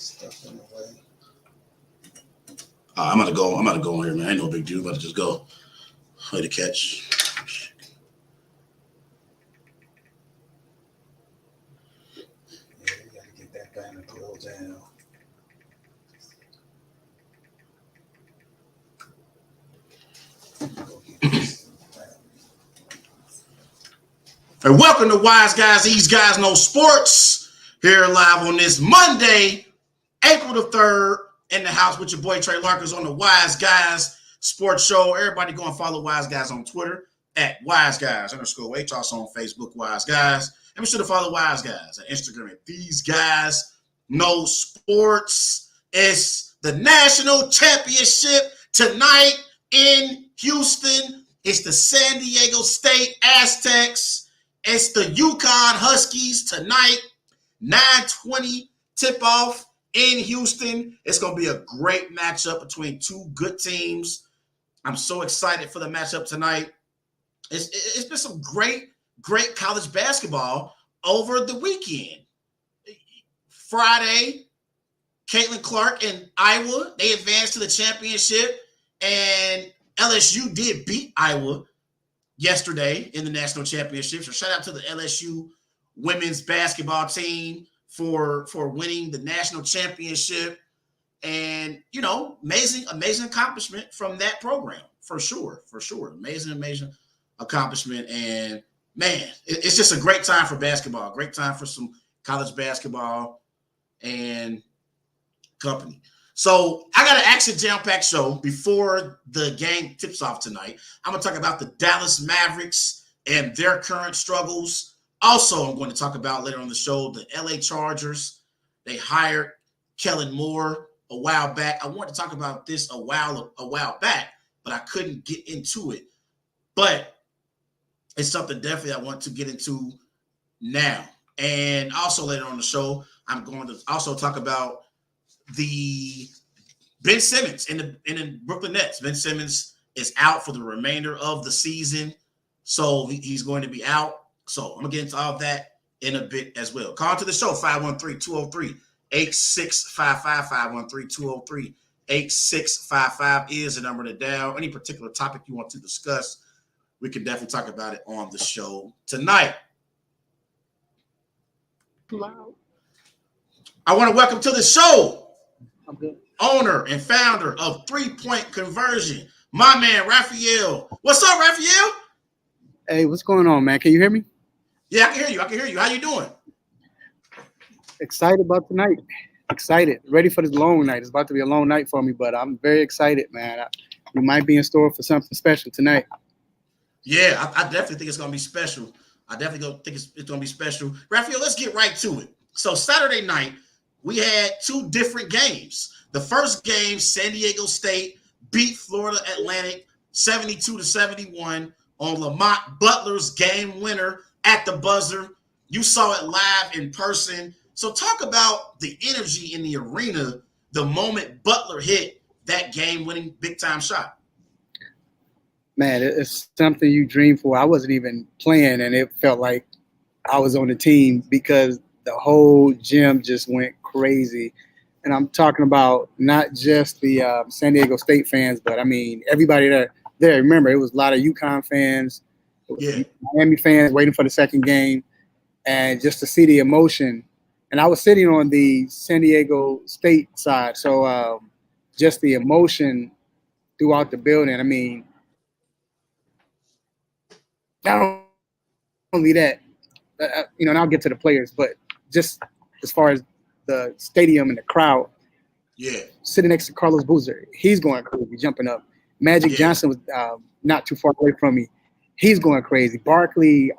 Stuff in the way. I'm about to go on here, man. Ain't no big deal. I'm about to just go. Way to catch. Yeah, you got to get that banner pulled down. And welcome to Wise Guys. These guys know sports. Here live on this Monday, April the 3rd, in the house with your boy Trey Larkins on the Wise Guys Sports Show. Everybody go and follow Wise Guys on Twitter at Wise Guys _H. Also on Facebook, Wise Guys. And be sure to follow Wise Guys on Instagram at These Guys Know Sports. It's the national championship tonight in Houston. It's the San Diego State Aztecs. It's the UConn Huskies tonight. 9:20 tip-off in Houston. It's going to be a great matchup between two good teams. I'm so excited for the matchup tonight. It's been some great college basketball over the weekend. Friday, Caitlin Clark and Iowa, they advanced to the championship, and LSU did beat Iowa yesterday in the national championship. So shout out to the LSU women's basketball team for winning the national championship. And, you know, amazing accomplishment from that program, for sure. Amazing accomplishment. And, man, it's just a great time for basketball, great time for some college basketball and company. So I got an action jam-packed show before the game tips off tonight. I'm going to talk about the Dallas Mavericks and their current struggles. Also, I'm going to talk about later on the show the LA Chargers. They hired Kellen Moore a while back. I wanted to talk about this a while back, but I couldn't get into it. But it's something definitely I want to get into now. And also later on the show, I'm going to also talk about the Ben Simmons in the Brooklyn Nets. Ben Simmons is out for the remainder of the season, so he's going to be out. So I'm going to get into all of that in a bit as well. Call to the show, 513-203-8655, 513-203-8655 is the number to dial. Any particular topic you want to discuss, we can definitely talk about it on the show tonight. Wow. I want to welcome to the show Okay. owner and founder of 3-Point Conversion, my man Raphael. What's up, Raphael? Hey, what's going on, man? Can you hear me? Yeah, I can hear you. How you doing? Excited about tonight. Excited. Ready for this long night. It's about to be a long night for me, but I'm very excited, man. We might be in store for something special tonight. Yeah, I definitely think it's going to be special. I definitely think it's going to be special. Raphael, let's get right to it. So Saturday night, we had two different games. The first game, San Diego State beat Florida Atlantic 72-71 on Lamont Butler's game winner at the buzzer. You saw it live in person. So talk about the energy in the arena the moment Butler hit that game-winning big-time shot. Man, it's something you dream for. I wasn't even playing, and it felt like I was on the team because the whole gym just went crazy. And I'm talking about not just the San Diego State fans, but, I mean, everybody there. Remember, it was a lot of UConn fans, Miami fans waiting for the second game, and just to see the emotion. And I was sitting on the San Diego State side, so just the emotion throughout the building. I mean, not only that, and I'll get to the players, but just as far as the stadium and the crowd, sitting next to Carlos Boozer, he's going crazy, jumping up. Magic Johnson was not too far away from me. He's going crazy. Barkley,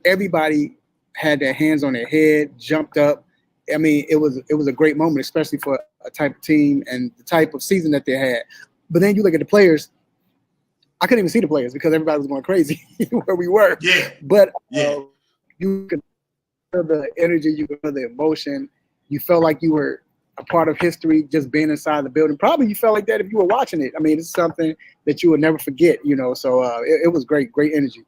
everybody had their hands on their head, jumped up. I mean, it was a great moment, especially for a type of team and the type of season that they had. But then you look at the players. I couldn't even see the players because everybody was going crazy where we were. Yeah. But you could feel the energy, you could feel the emotion. You felt like you were a part of history just being inside the building. Probably you felt like that if you were watching it. I mean, it's something that you would never forget, So it was great energy.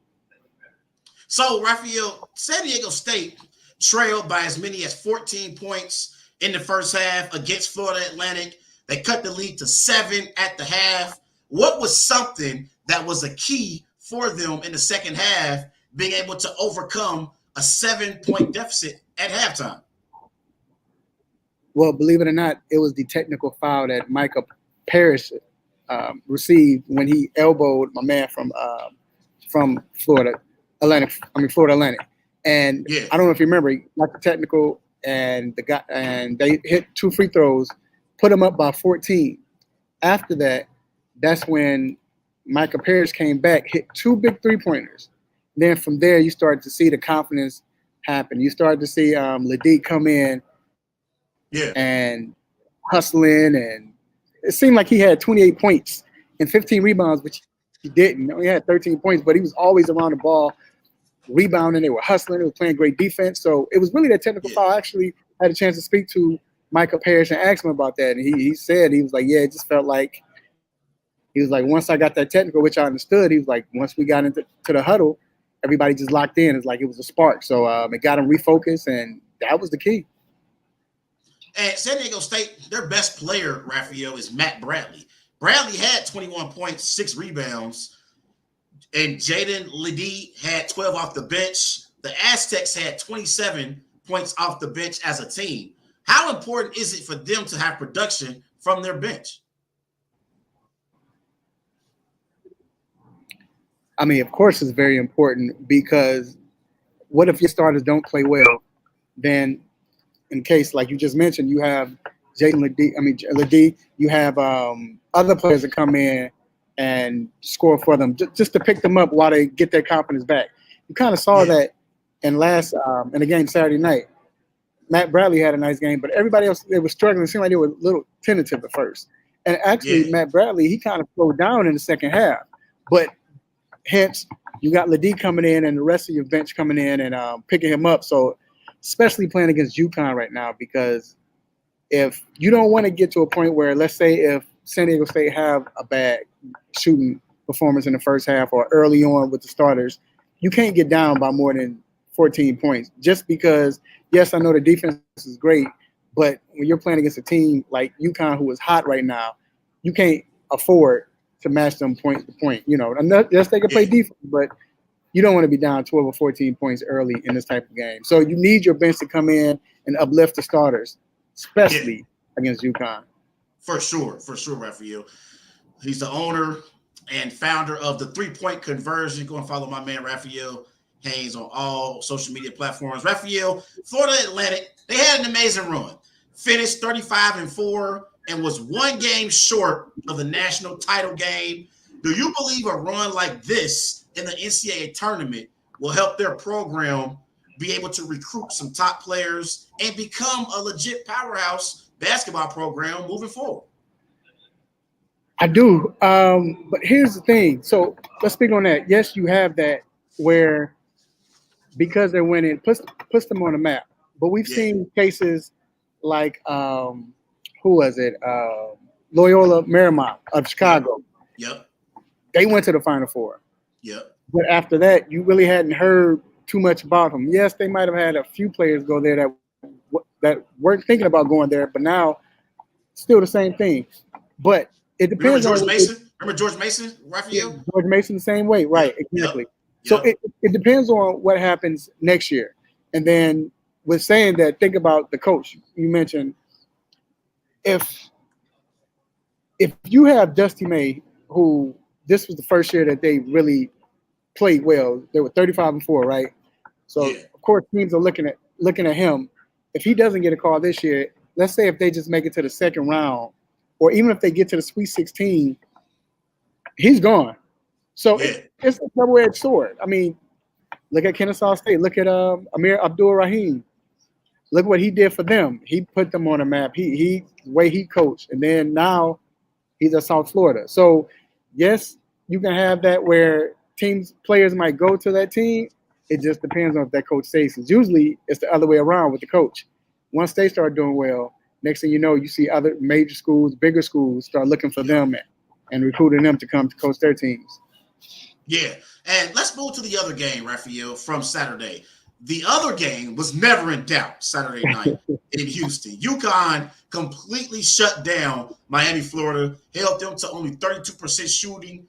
So, Raphael, San Diego State trailed by as many as 14 points in the first half against Florida Atlantic. They cut the lead to 7 at the half. What was something that was a key for them in the second half, being able to overcome a 7-point deficit at halftime? Well, believe it or not, it was the technical foul that Micah Parrish received when he elbowed my man from Florida Atlantic. And I don't know if you remember, like the technical, and they hit 2 free throws, put them up by 14. After that, that's when Micah Parrish came back, hit 2 big 3-pointers. Then from there, you started to see the confidence happen. You started to see Ladie come in and hustling, and it seemed like he had 28 points and 15 rebounds, which he didn't. He had 13 points, but he was always around the ball, rebounding. They were hustling. They were playing great defense. So it was really that technical foul. I actually had a chance to speak to Micah Parrish and ask him about that, and he said, he was like, yeah, it just felt like, he was like, once I got that technical, which I understood, he was like, once we got into the huddle, everybody just locked in. It's like it was a spark. So it got him refocused, and that was the key. And San Diego State, their best player, Raphael, is Matt Bradley. Bradley had 21 points, 6 rebounds, and Jaden Ladie had 12 off the bench. The Aztecs had 27 points off the bench as a team. How important is it for them to have production from their bench? I mean, of course, it's very important, because what if your starters don't play well? Then, in case, like you just mentioned, you have Jaden Ladie, you have other players that come in and score for them, just to pick them up while they get their confidence back. You kind of saw that in the game Saturday night. Matt Bradley had a nice game, but everybody else, they were struggling. It seemed like they were a little tentative at first. And actually, Matt Bradley, he kind of slowed down in the second half. But hence, you got Ladie coming in and the rest of your bench coming in and picking him up. So, especially playing against UConn right now, because if you don't want to get to a point where, let's say if San Diego State have a bad shooting performance in the first half or early on with the starters, you can't get down by more than 14 points. Just because, yes, I know the defense is great, but when you're playing against a team like UConn, who is hot right now, you can't afford to match them point to point. You know, yes, they can play defense, but you don't want to be down 12 or 14 points early in this type of game. So you need your bench to come in and uplift the starters, especially against UConn. For sure, Raphael. He's the owner and founder of the 3-Point Conversion. Go and follow my man Raphael Haynes on all social media platforms. Raphael, Florida Atlantic, they had an amazing run. Finished 35-4 and was 1 game short of the national title game. Do you believe a run like this in the NCAA tournament will help their program be able to recruit some top players and become a legit powerhouse basketball program moving forward? I do. But here's the thing. So let's speak on that. Yes, you have that where, because they're winning, puts them on the map. But we've seen cases like, who was it? Loyola Marymount of Chicago. Yep. They went to the Final Four. Yep. But after that, you really hadn't heard too much about them. Yes, they might have had a few players go there that weren't thinking about going there, but now still the same thing. But it depends. Remember George Mason, Raphael? George Mason the same way, right? Exactly. Yep. So it depends on what happens next year. And then with saying that, think about the coach. You mentioned if you have Dusty May, who this was the first year that they really played well. They were 35-4, right? So of course teams are looking at him. If he doesn't get a call this year, let's say if they just make it to the second round, or even if they get to the Sweet 16, he's gone. So it's a double-edged sword. I mean, look at Kennesaw State. Look at Amir Abdul-Rahim. Look what he did for them. He put them on a map. The way he coached, and then now he's at South Florida. So yes, you can have that where players might go to that team. It just depends on if that coach stays. Usually it's the other way around with the coach. Once they start doing well, next thing you know, you see other major schools, bigger schools start looking for them and recruiting them to come to coach their teams. Yeah. And let's move to the other game, Raphael, from Saturday. The other game was never in doubt Saturday night in Houston. UConn completely shut down Miami, Florida, held them to only 32% shooting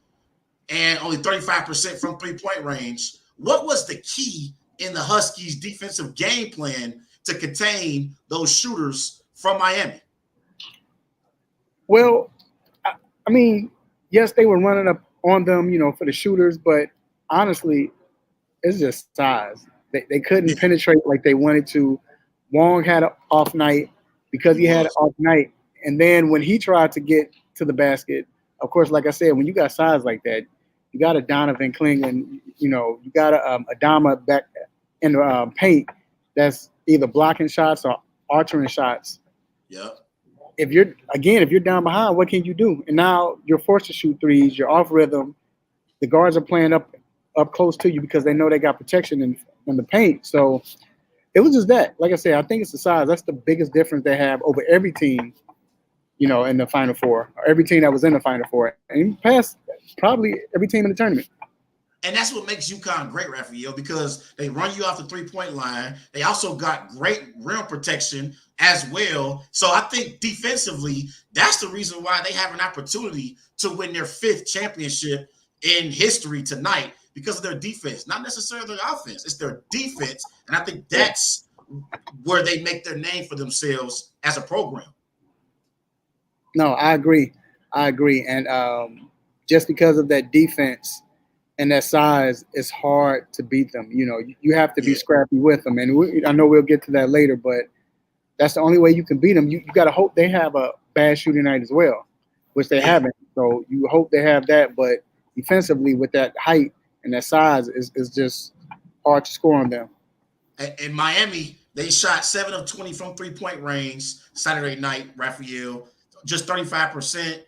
and only 35% from three-point range. What was the key in the Huskies' defensive game plan to contain those shooters from Miami? Well, I mean, yes, they were running up on them, for the shooters, but honestly, it's just size. They couldn't penetrate like they wanted to. Wong had an off night because he had an off night. And then when he tried to get to the basket, of course, like I said, when you got size like that, you got a Donovan Clingan, you got a Adama back in the paint that's either blocking shots or altering shots. Yeah. If you're down behind, what can you do? And now you're forced to shoot threes. You're off rhythm. The guards are playing up close to you because they know they got protection in the paint. So it was just that. Like I said, I think it's the size. That's the biggest difference they have over every team, in the Final Four, or every team that was in the Final Four, and past probably every team in the tournament. And that's what makes UConn great, Raphael, because they run you off the three-point line. They also got great rim protection as well. So I think defensively, that's the reason why they have an opportunity to win their 5th championship in history tonight, because of their defense, not necessarily their offense. It's their defense. And I think that's where they make their name for themselves as a program. No, I agree. And just because of that defense and that size, it's hard to beat them. You have to be scrappy with them. And I know we'll get to that later, but that's the only way you can beat them. You got to hope they have a bad shooting night as well, which they haven't. So you hope they have that. But defensively, with that height and that size, is just hard to score on them. In Miami, they shot 7 of 20 from three-point range Saturday night, Raphael, just 35%.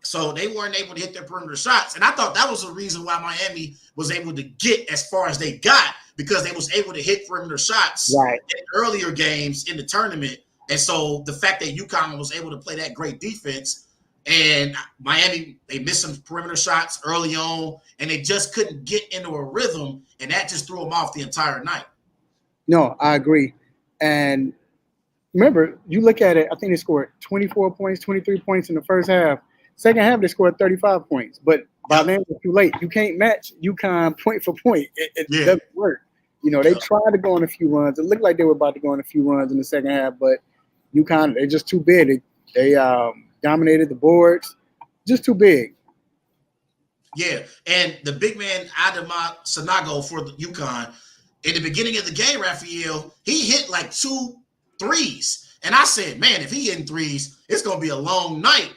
So they weren't able to hit their perimeter shots. And I thought that was the reason why Miami was able to get as far as they got, because they was able to hit perimeter shots in earlier games in the tournament. And so the fact that UConn was able to play that great defense, and Miami, they missed some perimeter shots early on, and they just couldn't get into a rhythm, and that just threw them off the entire night. No, I agree. And remember, you look at it, I think they scored 24 points, 23 points in the first half. Second half, they scored 35 points. But by then, it's too late. You can't match UConn point for point. It doesn't work. They tried to go on a few runs. It looked like they were about to go on a few runs in the second half, but UConn, they're just too big. They dominated the boards, just too big. Yeah, and the big man, Adama Sanago for the UConn, in the beginning of the game, Raphael, he hit like 2 threes. And I said, man, if he hitting threes, it's going to be a long night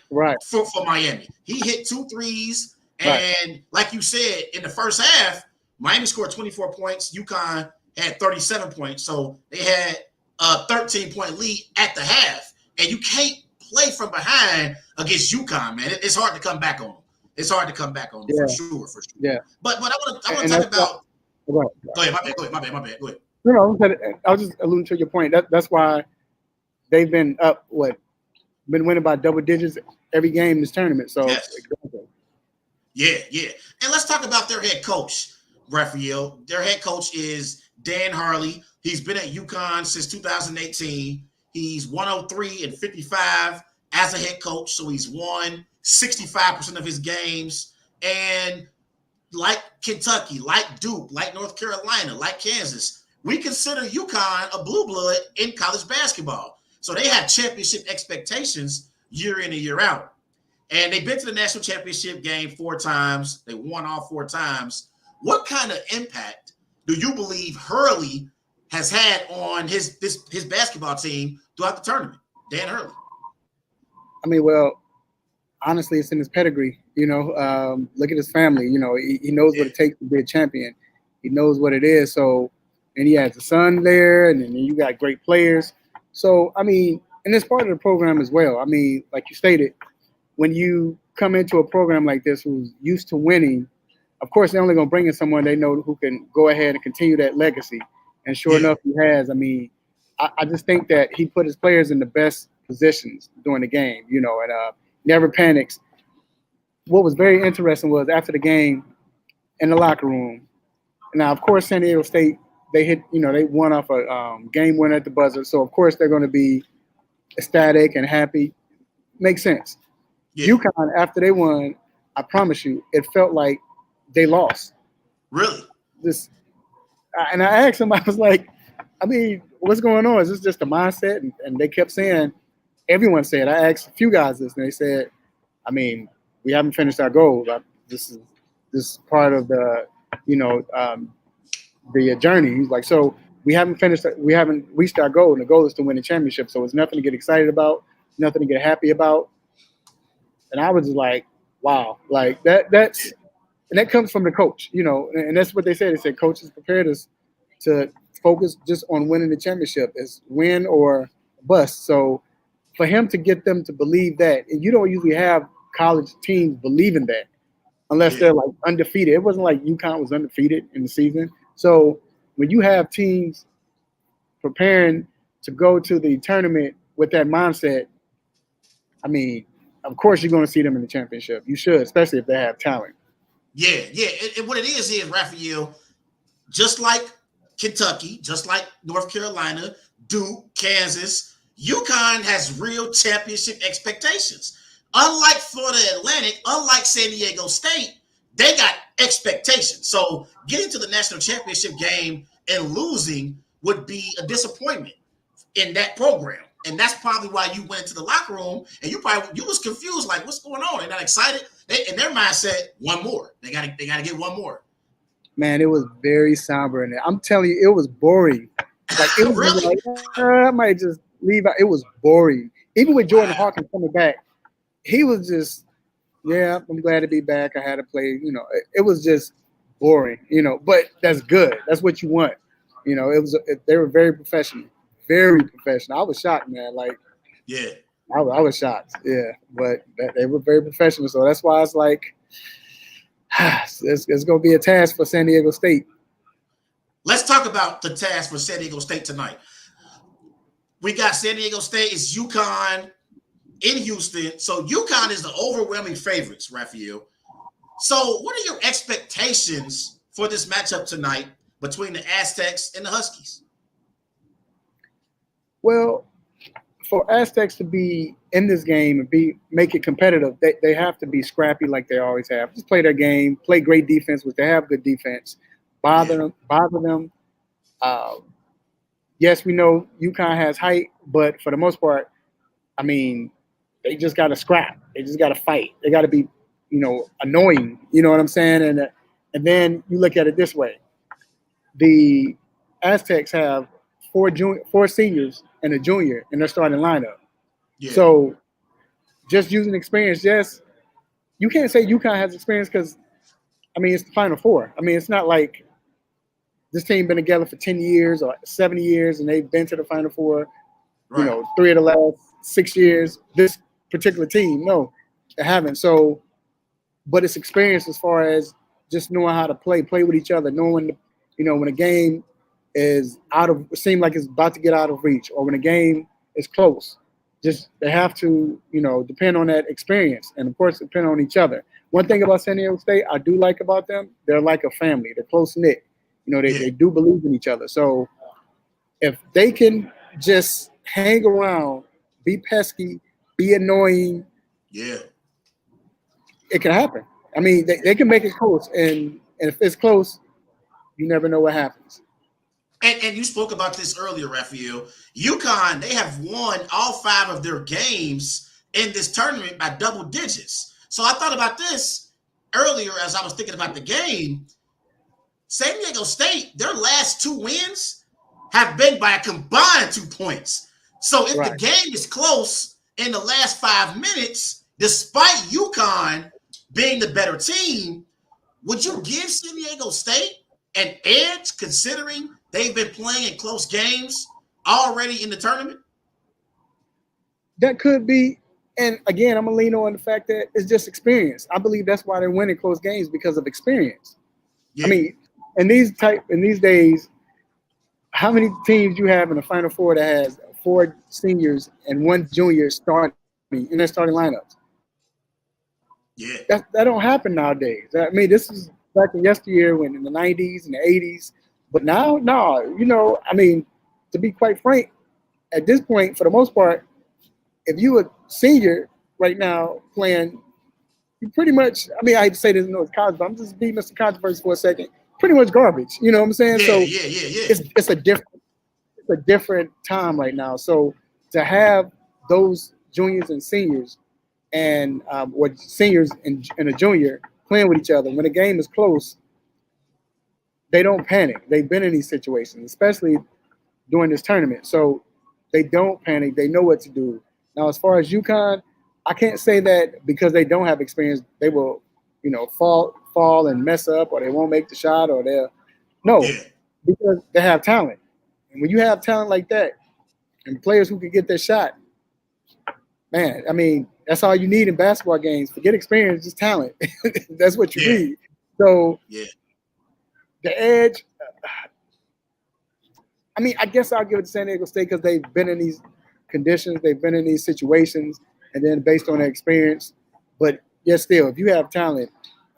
for Miami. He hit 2 threes. And like you said, in the first half, Miami scored 24 points. UConn had 37 points. So they had a 13-point lead at the half. And you can't play from behind against UConn, man. It's hard to come back on them. It's hard to come back on them, for sure. Yeah. But I want to talk about – Go ahead, my bad. Go ahead. No, I was just alluding to your point. That's why they've been been winning by double digits every game in this tournament. So Yeah. And let's talk about their head coach, Raphael. Their head coach is Dan Harley. He's been at UConn since 2018. He's 103-55 as a head coach, so he's won 65% of his games. And like Kentucky, like Duke, like North Carolina, like Kansas, we consider UConn a blue blood in college basketball. So they have championship expectations year in and year out. And they've been to the national championship game 4 times. They won all 4 times. What kind of impact do you believe Hurley has had on his basketball team throughout the tournament, Dan Hurley? I mean, well, honestly, it's in his pedigree. Look at his family. He knows what it takes to be a champion. He knows what it is. So, and he has a son there, and then you got great players. So, I mean, and it's part of the program as well. I mean, like you stated, when you come into a program like this who's used to winning, of course, they're only going to bring in someone they know who can go ahead and continue that legacy. And sure enough, he has. I mean, I just think that he put his players in the best positions during the game, and never panics. What was very interesting was after the game in the locker room. Now, of course, San Diego State they hit, they won off a game winner at the buzzer. So of course they're going to be ecstatic and happy. Makes sense. Yeah. UConn, after they won, I promise you, it felt like they lost. Really? And I asked them, I was like, I mean, what's going on? Is this just a mindset? And they kept saying, everyone said, I asked a few guys this, and they said, I mean, we haven't finished our goal. This is part of the, the journey. He's like, so we haven't reached our goal, and the goal is to win the championship. So it's nothing to get excited about, nothing to get happy about. And I was just like, wow, like that's and that comes from the coach, and that's what they said. They said coaches prepared us to focus just on winning the championship. It's win or bust. So for him to get them to believe that, and you don't usually have college teams believing that unless they're like undefeated. It wasn't like UConn was undefeated in the season. So when you have teams preparing to go to the tournament with that mindset, I mean, of course you're going to see them in the championship. You should, especially if they have talent. Yeah. And what it is, Raphael, just like Kentucky, just like North Carolina, Duke, Kansas, UConn has real championship expectations. Unlike Florida Atlantic, unlike San Diego State, they got expectations. So getting to the national championship game and losing would be a disappointment in that program. And that's probably why you went into the locker room and you was confused, like, what's going on? They're not excited. In their mindset, one more. They gotta get one more. Man, it was very somber in there. I'm telling you, it was boring. Like it was really? like, I might just leave out. It was boring. Even with Jordan Hawkins coming back, he was just, I'm glad to be back. I had to play, it was just boring, but that's good. That's what you want. They were very professional. Very professional. I was shocked, man. Like, I was shocked. Yeah, but they were very professional. So that's why it's like, it's going to be a task for San Diego State. Let's talk about the task for San Diego State tonight. We got San Diego State. It's UConn in Houston. So UConn is the overwhelming favorites, Raphael. So what are your expectations for this matchup tonight between the Aztecs and the Huskies? Well, for Aztecs to be in this game and make it competitive, they have to be scrappy like they always have. Just play their game, play great defense, which they have good defense. Bother them. Yes, we know UConn has height, but for the most part, I mean, they just got to scrap. They just got to fight. They got to be, annoying. You know what I'm saying? And then you look at it this way: the Aztecs have four seniors and a junior in their starting lineup. Yeah. So just using experience, you can't say UConn has experience because, I mean, it's the Final Four. I mean, it's not like this team been together for 10 years or 70 years and they've been to the Final Four, 3 of the last 6 years. This particular team, no, they haven't. So, but it's experience as far as just knowing how to play with each other, knowing, when a game is seem like it's about to get out of reach, or when a game is close. Just they have to, depend on that experience, and of course depend on each other. One thing about San Diego State I do like about them, they're like a family. They're close knit. They do believe in each other. So if they can just hang around, be pesky, be annoying, it can happen. I mean, they can make it close, and if it's close, you never know what happens. And you spoke about this earlier, Raphael. UConn, they have won all 5 of their games in this tournament by double digits. So I thought about this earlier as I was thinking about the game. San Diego State, their last 2 wins have been by a combined 2 points. So if the game is close in the last 5 minutes, despite UConn being the better team, would you give San Diego State an edge considering they've been playing in close games already in the tournament? That could be. And again, I'm going to lean on the fact that it's just experience. I believe that's why they're winning close games, because of experience. Yeah. I mean, in these days, how many teams you have in the Final Four that has 4 seniors and 1 junior starting in their starting lineups? That don't happen nowadays. I mean, this is back in yesteryear, when in the 90s and the 80s, But now, no, I mean, to be quite frank, at this point, for the most part, if you a senior right now playing, you pretty much, I mean, I hate to say this in college, but I'm just being Mr. Controversy for a second. Pretty much garbage. You know what I'm saying? Yeah, so yeah. It's a different time right now. So to have those juniors and seniors and what seniors and a junior playing with each other when the game is close, they don't panic. They've been in these situations, especially during this tournament. So they don't panic. They know what to do. Now, as far as UConn, I can't say that because they don't have experience, they will, fall and mess up, or they won't make the shot, or because they have talent. And when you have talent like that, and players who can get their shot, man, I mean, that's all you need in basketball games. Forget experience, just talent. That's what you need. So the edge, I mean, I guess I'll give it to San Diego State because they've been in these conditions, they've been in these situations, and then based on their experience. But yes, still, if you have talent,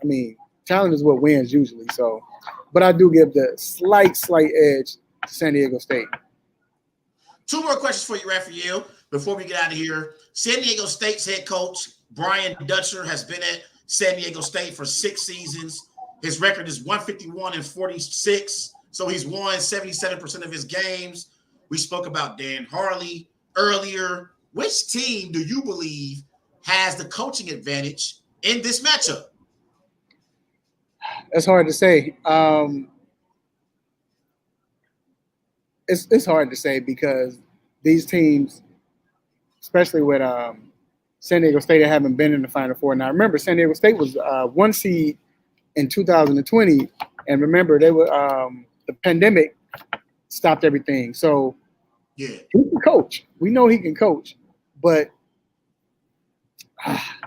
I mean, talent is what wins usually. So, but I do give the slight edge to San Diego State. Two more questions for you, Raphael, before we get out of here. San Diego State's head coach, Brian Dutcher, has been at San Diego State for 6 seasons. His record is 151-46. So he's won 77% of his games. We spoke about Dan Harley earlier. Which team do you believe has the coaching advantage in this matchup? It's hard to say. It's hard to say because these teams, especially with San Diego State, haven't been in the Final Four. Now, remember, San Diego State was 1 seed in 2020, and remember, they were the pandemic stopped everything. So he can coach. We know he can coach, but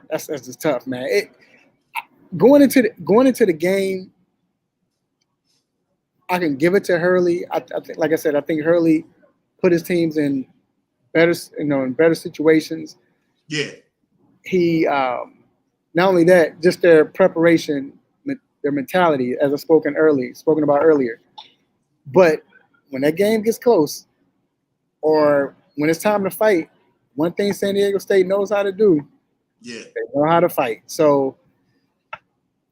that's just tough, man. Going into the game, I can give it to Hurley. I think, like I said, I think Hurley put his teams in better situations. Yeah. He not only that, just their preparation, their mentality, as I spoken about earlier. But when that game gets close, or when it's time to fight, one thing San Diego State knows how to do, they know how to fight. So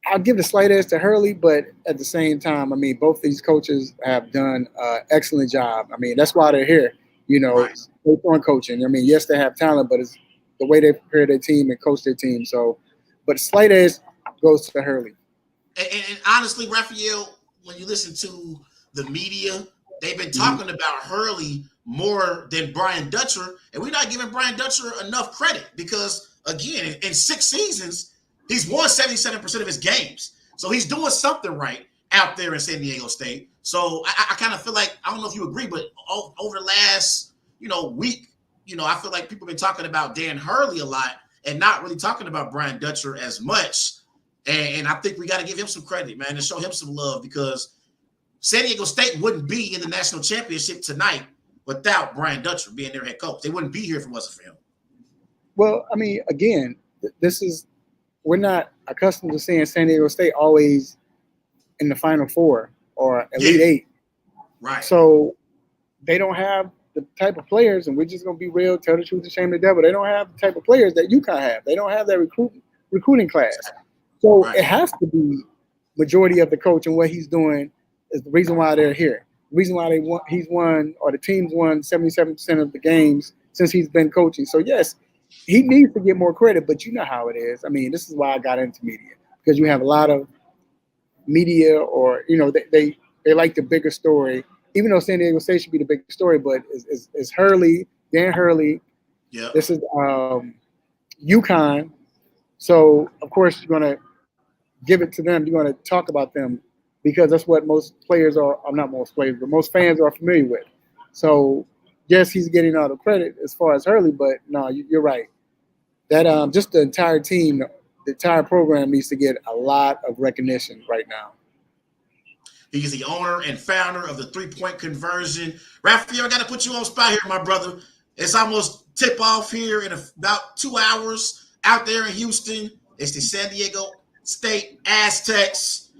I'll give the slight edge to Hurley, but at the same time, I mean, both these coaches have done an excellent job. I mean, that's why they're here, based on coaching. I mean, yes, they have talent, but it's the way they prepare their team and coach their team. So, but slight edge goes to Hurley. And honestly, Raphael, when you listen to the media, they've been talking about Hurley more than Brian Dutcher, and we're not giving Brian Dutcher enough credit because, again, in 6 seasons, he's won 77% of his games. So he's doing something right out there in San Diego State. So I kind of feel like, I don't know if you agree, but over the last, week, I feel like people have been talking about Dan Hurley a lot and not really talking about Brian Dutcher as much. And I think we got to give him some credit, man, and show him some love because San Diego State wouldn't be in the national championship tonight without Brian Dutcher being their head coach. They wouldn't be here if it wasn't for him. Well, I mean, again, we're not accustomed to seeing San Diego State always in the Final Four or Elite Eight. Right. So they don't have the type of players, and we're just going to be real, tell the truth, and shame the devil. They don't have the type of players that UConn have. They don't have that recruiting class. So it has to be majority of the coach and what he's doing is the reason why they're here. The reason why he's won, or the team's won 77% of the games since he's been coaching. So yes, he needs to get more credit, but you know how it is. I mean, this is why I got into media, because you have a lot of media, or they like the bigger story. Even though San Diego State should be the bigger story, but it's Hurley, Dan Hurley. Yeah. This is UConn. So of course you're gonna give it to them. You're gonna talk about them because that's what most players are. Not most players, but most fans are familiar with. So yes, he's getting all the credit as far as Hurley, but no, you're right. That just the entire team, the entire program needs to get a lot of recognition right now. He's the owner and founder of the 3-point conversion. Raphael, I got to put you on spot here, my brother. It's almost tip off here in about 2 hours out there in Houston. It's the San Diego State Aztecs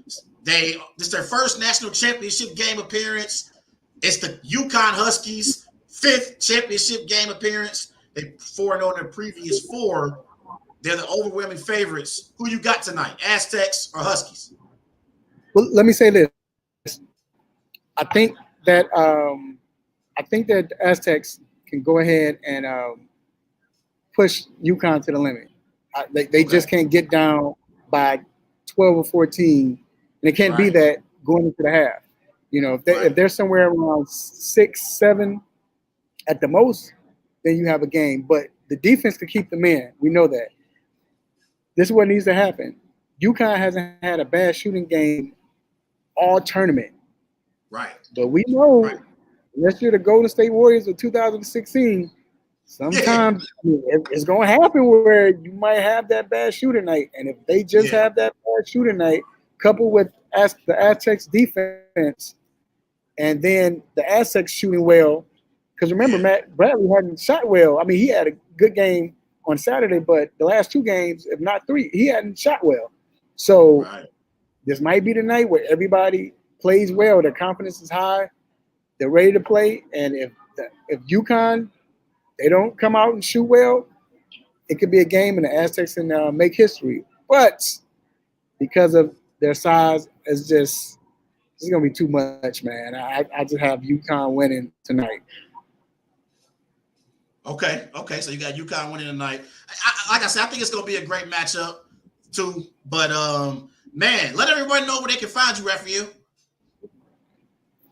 This is their first national championship game appearance. It's the UConn Huskies' 5th championship game appearance. They 4-0 in their previous 4. They're the overwhelming favorites. Who you got tonight, Aztecs or Huskies? Well, let me say this. I think that the Aztecs can go ahead and push UConn to the limit. They just can't get down by 12 or 14, and it can't be that going into the half. If they're somewhere around 6, 7 at the most, then you have a game. But the defense could keep them in. We know that. This is what needs to happen. UConn hasn't had a bad shooting game all tournament. Right. But we know, unless you're the Golden State Warriors of 2016, sometimes it's going to happen where you might have that bad shooting night. And if they just have that bad shooting night, coupled with the Aztecs defense, and then the Aztecs shooting well, because remember, Matt Bradley hadn't shot well. I mean, he had a good game on Saturday, but the last 2 games, if not 3, he hadn't shot well. So this might be the night where everybody plays well. Their confidence is high. They're ready to play. And if UConn, they don't come out and shoot well, it could be a game and the Aztecs can make history. But because of their size, it's going to be too much, man. I just have UConn winning tonight. Okay. So you got UConn winning tonight. Like I said, I think it's going to be a great matchup too. But, man, let everybody know where they can find you, Raphael.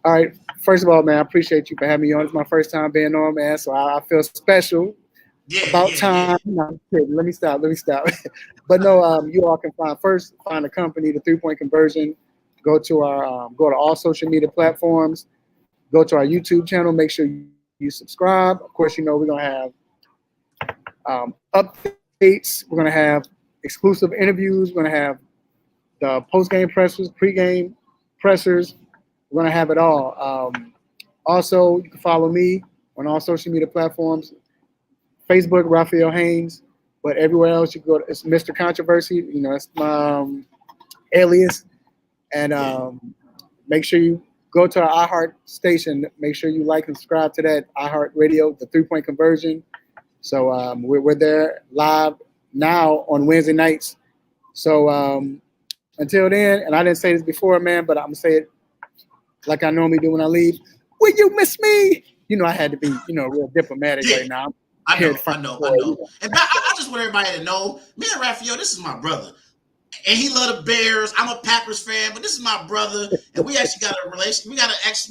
All right. First of all, man, I appreciate you for having me on. It's my first time being on, man, so I feel special. About time. No, let me stop. But no, you all can find the company, the 3-Point Conversion. Go to all social media platforms. Go to our YouTube channel. Make sure you subscribe. Of course, we're gonna have updates. We're gonna have exclusive interviews. We're gonna have the post-game pressers, pre-game pressers. We're gonna have it all. Also, you can follow me on all social media platforms. Facebook, Raphael Haynes, but everywhere else you go, it's Mr. Controversy. It's my alias. And make sure you go to our iHeart station. Make sure you like and subscribe to that iHeart Radio, the 3-Point Conversion. So we're there live now on Wednesday nights. So until then, and I didn't say this before, man, but I'm going to say it like I normally do when I leave. Will you miss me? I had to be, real diplomatic right now. I know. And I just want everybody to know, me and Raphael, this is my brother. And he love the Bears. I'm a Packers fan, but this is my brother. And we actually got a relation. We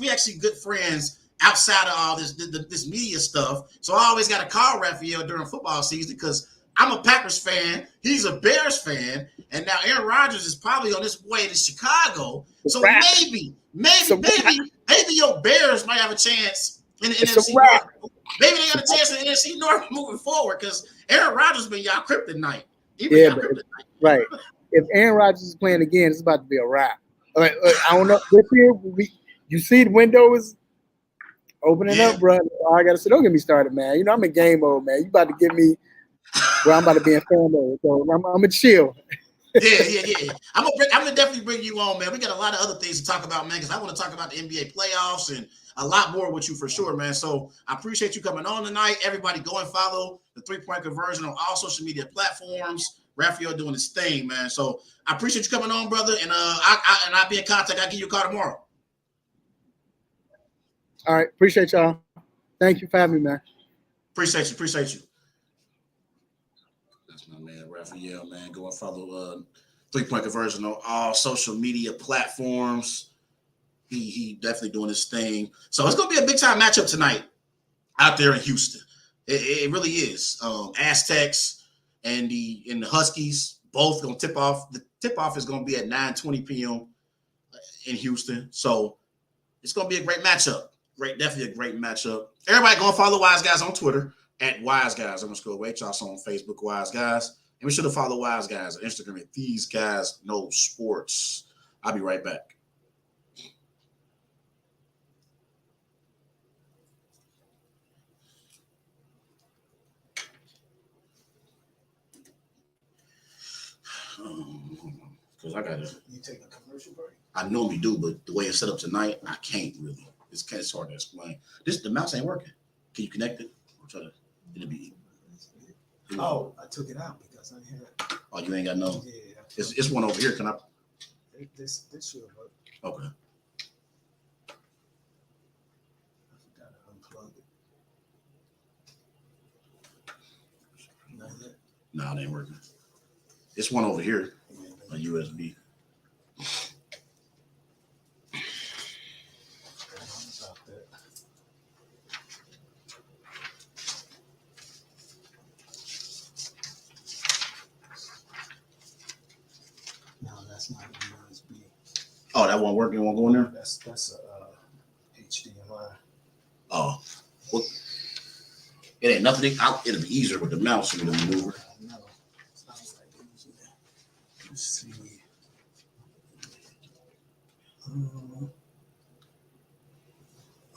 actually good friends outside of all this media stuff. So I always got to call Raphael during football season because I'm a Packers fan. He's a Bears fan. And now Aaron Rodgers is probably on his way to Chicago. So maybe your Bears might have a chance in the NFC North. Maybe they got a chance in the NFC North moving forward because Aaron Rodgers been y'all kryptonite. Right. If Aaron Rodgers is playing again, it's about to be a wrap. I don't know. This year, you see the windows opening up, bro. I got to say, don't get me started, man. I'm in game mode, man. You about to get me where I'm about to be in fan mode. So I'm going to chill. Yeah. I'm gonna definitely bring you on, man. We got a lot of other things to talk about, man, because I want to talk about the NBA playoffs and a lot more with you for sure, man. So I appreciate you coming on tonight. Everybody go and follow the 3-Point Conversion on all social media platforms. Raphael doing his thing, man. So I appreciate you coming on, brother. And I'll be in contact. I'll give you a call tomorrow. All right. Appreciate y'all. Thank you for having me, man. Appreciate you. That's my man, Raphael, man. Go and follow 3-Point Conversion on all social media platforms. He definitely doing his thing. So it's going to be a big-time matchup tonight out there in Houston. It really is. Aztecs and the Huskies both going to tip off. The tip-off is going to be at 9:20 p.m. in Houston. So it's going to be a great matchup. Definitely a great matchup. Everybody go and follow Wise Guys on Twitter at Wise Guys. Also on Facebook, Wise Guys. And be sure to follow Wise Guys on Instagram at These Guys Know Sports. I'll be right back. Because I got to. You take a commercial break? I normally do, but the way it's set up tonight, I can't really. It's kind of hard to explain. The mouse ain't working. Can you connect it? Or try to, it'll be. Oh, I took it out because I had. Oh, you ain't got no. Yeah. It's one over here. Can I? This should work. Okay. I forgot to unplug it. Not yet. No, it ain't working. It's one over here. Yeah, A USB. about that. No, that's not a USB. Oh, that won't work. It won't go in there. That's a HDMI. Oh, well, it ain't nothing. It'll be easier with the mouse and the maneuver. No, it's not like easy. Let's see.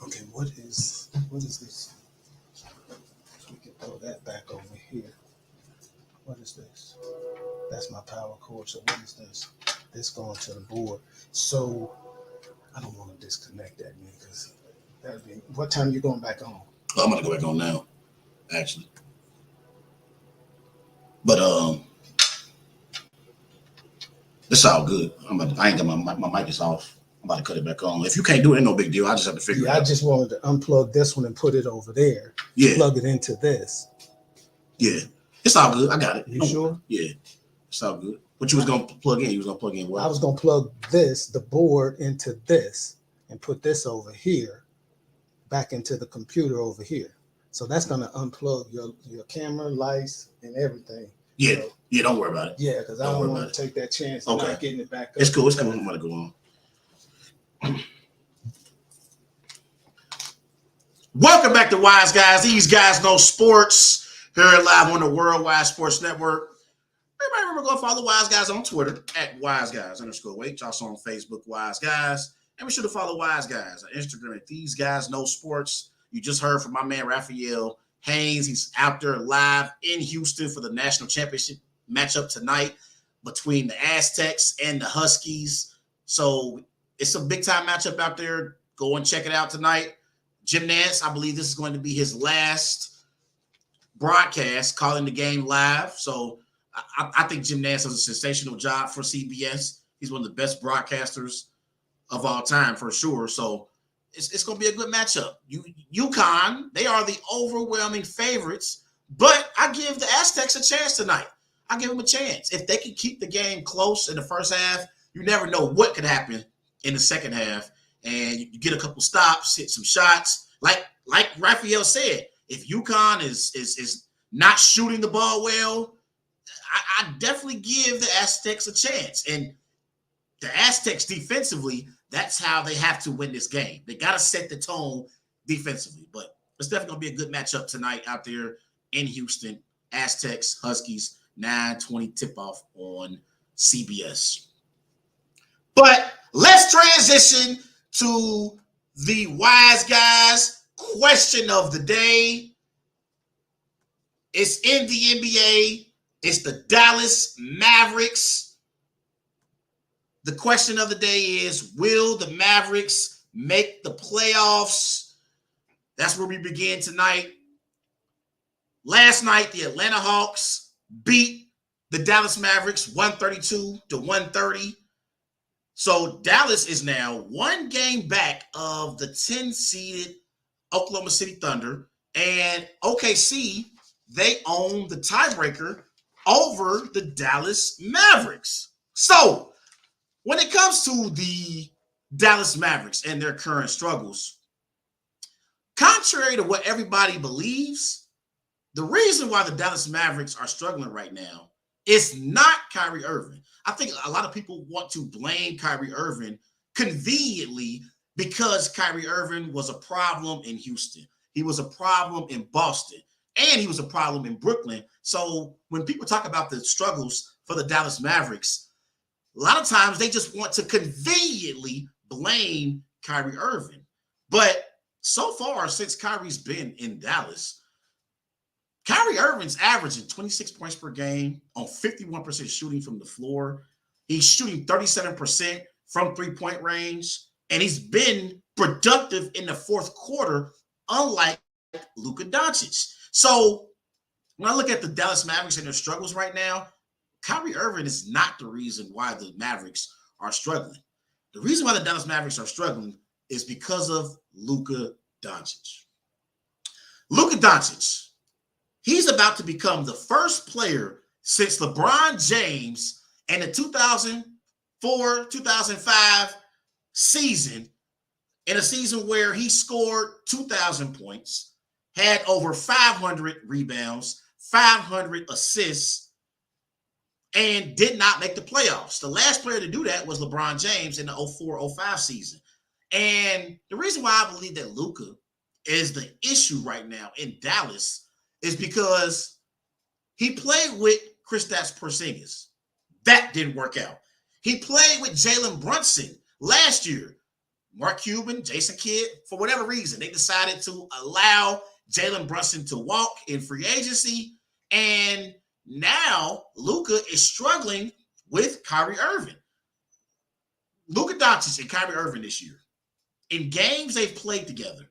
Okay, what is this? So we can throw that back over here. What is this? That's my power cord. So what is this? This going to the board. So I don't want to disconnect that, man, because that'd be. What time you going back on? Oh, I'm gonna go back on now, actually. But it's all good. I ain't got my mic is off. I'm about to cut it back on. If you can't do it, ain't no big deal. I just have to figure it out. I just wanted to unplug this one and put it over there. Yeah. Plug it into this. Yeah. It's all good. I got it. You sure? Yeah. It's all good. What you was gonna plug in? You was gonna plug in what? I was gonna plug the board into this and put this over here back into the computer over here. So that's gonna unplug your camera, lights, and everything. Yeah. So, yeah, don't worry about it. yeah, because I don't want to take that chance of not getting it back up. It's cool. It's cool. I'm gonna go on. Welcome back to Wise Guys. These guys know sports. Here live on the Worldwide Sports Network. Everybody remember go follow Wise Guys on Twitter at WiseGuys_H. Also on Facebook, Wise Guys. And be sure to follow Wise Guys on Instagram at These Guys Know Sports. You just heard from my man Raphael Haynes. He's out there live in Houston for the national championship matchup tonight between the Aztecs and the Huskies. So it's a big time matchup out there. Go and check it out tonight. Jim Nantz, I believe this is going to be his last broadcast calling the game live. So I think Jim Nantz does a sensational job for CBS. He's one of the best broadcasters of all time for sure. So it's going to be a good matchup. UConn, they are the overwhelming favorites, but I give the Aztecs a chance tonight. I give them a chance. If they can keep the game close in the first half, you never know what could happen in the second half. And you get a couple stops, hit some shots. Like Raphael said, if UConn is not shooting the ball well, I definitely give the Aztecs a chance. And the Aztecs defensively, that's how they have to win this game. They got to set the tone defensively. But it's definitely going to be a good matchup tonight out there in Houston. Aztecs, Huskies, 9:20 tip-off on CBS. But let's transition to the Wise Guys question of the day. It's in the NBA. It's the Dallas Mavericks. The question of the day is, will the Mavericks make the playoffs? That's where we begin tonight. Last night, the Atlanta Hawks beat the Dallas Mavericks 132-130. So Dallas is now one game back of the 10-seeded Oklahoma City Thunder. And OKC, they own the tiebreaker over the Dallas Mavericks. So when it comes to the Dallas Mavericks and their current struggles, contrary to what everybody believes, the reason why the Dallas Mavericks are struggling right now is not Kyrie Irving. I think a lot of people want to blame Kyrie Irving conveniently because Kyrie Irving was a problem in Houston. He was a problem in Boston, and he was a problem in Brooklyn. So when people talk about the struggles for the Dallas Mavericks, a lot of times they just want to conveniently blame Kyrie Irving. But so far, since Kyrie's been in Dallas, Kyrie Irving's averaging 26 points per game on 51% shooting from the floor. He's shooting 37% from three-point range, and he's been productive in the fourth quarter, unlike Luka Doncic. So when I look at the Dallas Mavericks and their struggles right now, Kyrie Irving is not the reason why the Mavericks are struggling. The reason why the Dallas Mavericks are struggling is because of Luka Doncic. Luka Doncic, he's about to become the first player since LeBron James and the 2004-2005 season, in a season where he scored 2,000 points, had over 500 rebounds, 500 assists, and did not make the playoffs. The last player to do that was LeBron James in the 04-05 season. And the reason why I believe that Luka is the issue right now in Dallas is because he played with Kristaps Porzingis. That didn't work out. He played with Jalen Brunson last year. Mark Cuban, Jason Kidd, for whatever reason, they decided to allow Jalen Brunson to walk in free agency. And now Luka is struggling with Kyrie Irving. Luka Doncic and Kyrie Irving this year, in games they've played together,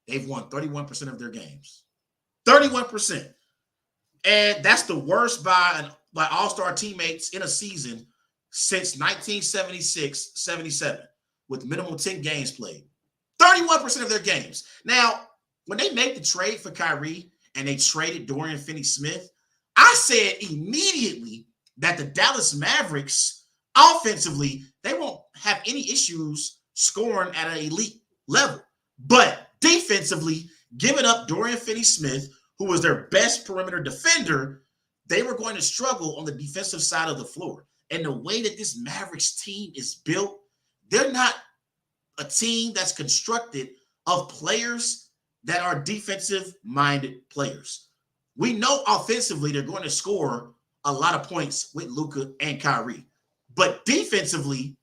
they've won 31% of their games. 31%. And that's the worst by all-star teammates in a season since 1976-77, with minimum 10 games played. 31% of their games. Now, when they made the trade for Kyrie and they traded Dorian Finney-Smith, I said immediately that the Dallas Mavericks, offensively, they won't have any issues scoring at an elite level. But defensively, giving up Dorian Finney-Smith, who was their best perimeter defender, they were going to struggle on the defensive side of the floor. And the way that this Mavericks team is built, they're not a team that's constructed of players that are defensive-minded players. We know offensively they're going to score a lot of points with Luka and Kyrie. But defensively,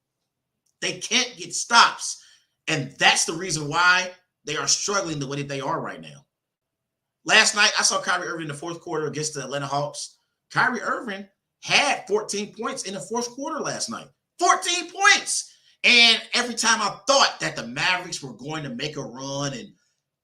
they can't get stops. And that's the reason why they are struggling the way that they are right now. Last night, I saw Kyrie Irving in the fourth quarter against the Atlanta Hawks. Kyrie Irving had 14 points in the fourth quarter last night. 14 points! And every time I thought that the Mavericks were going to make a run and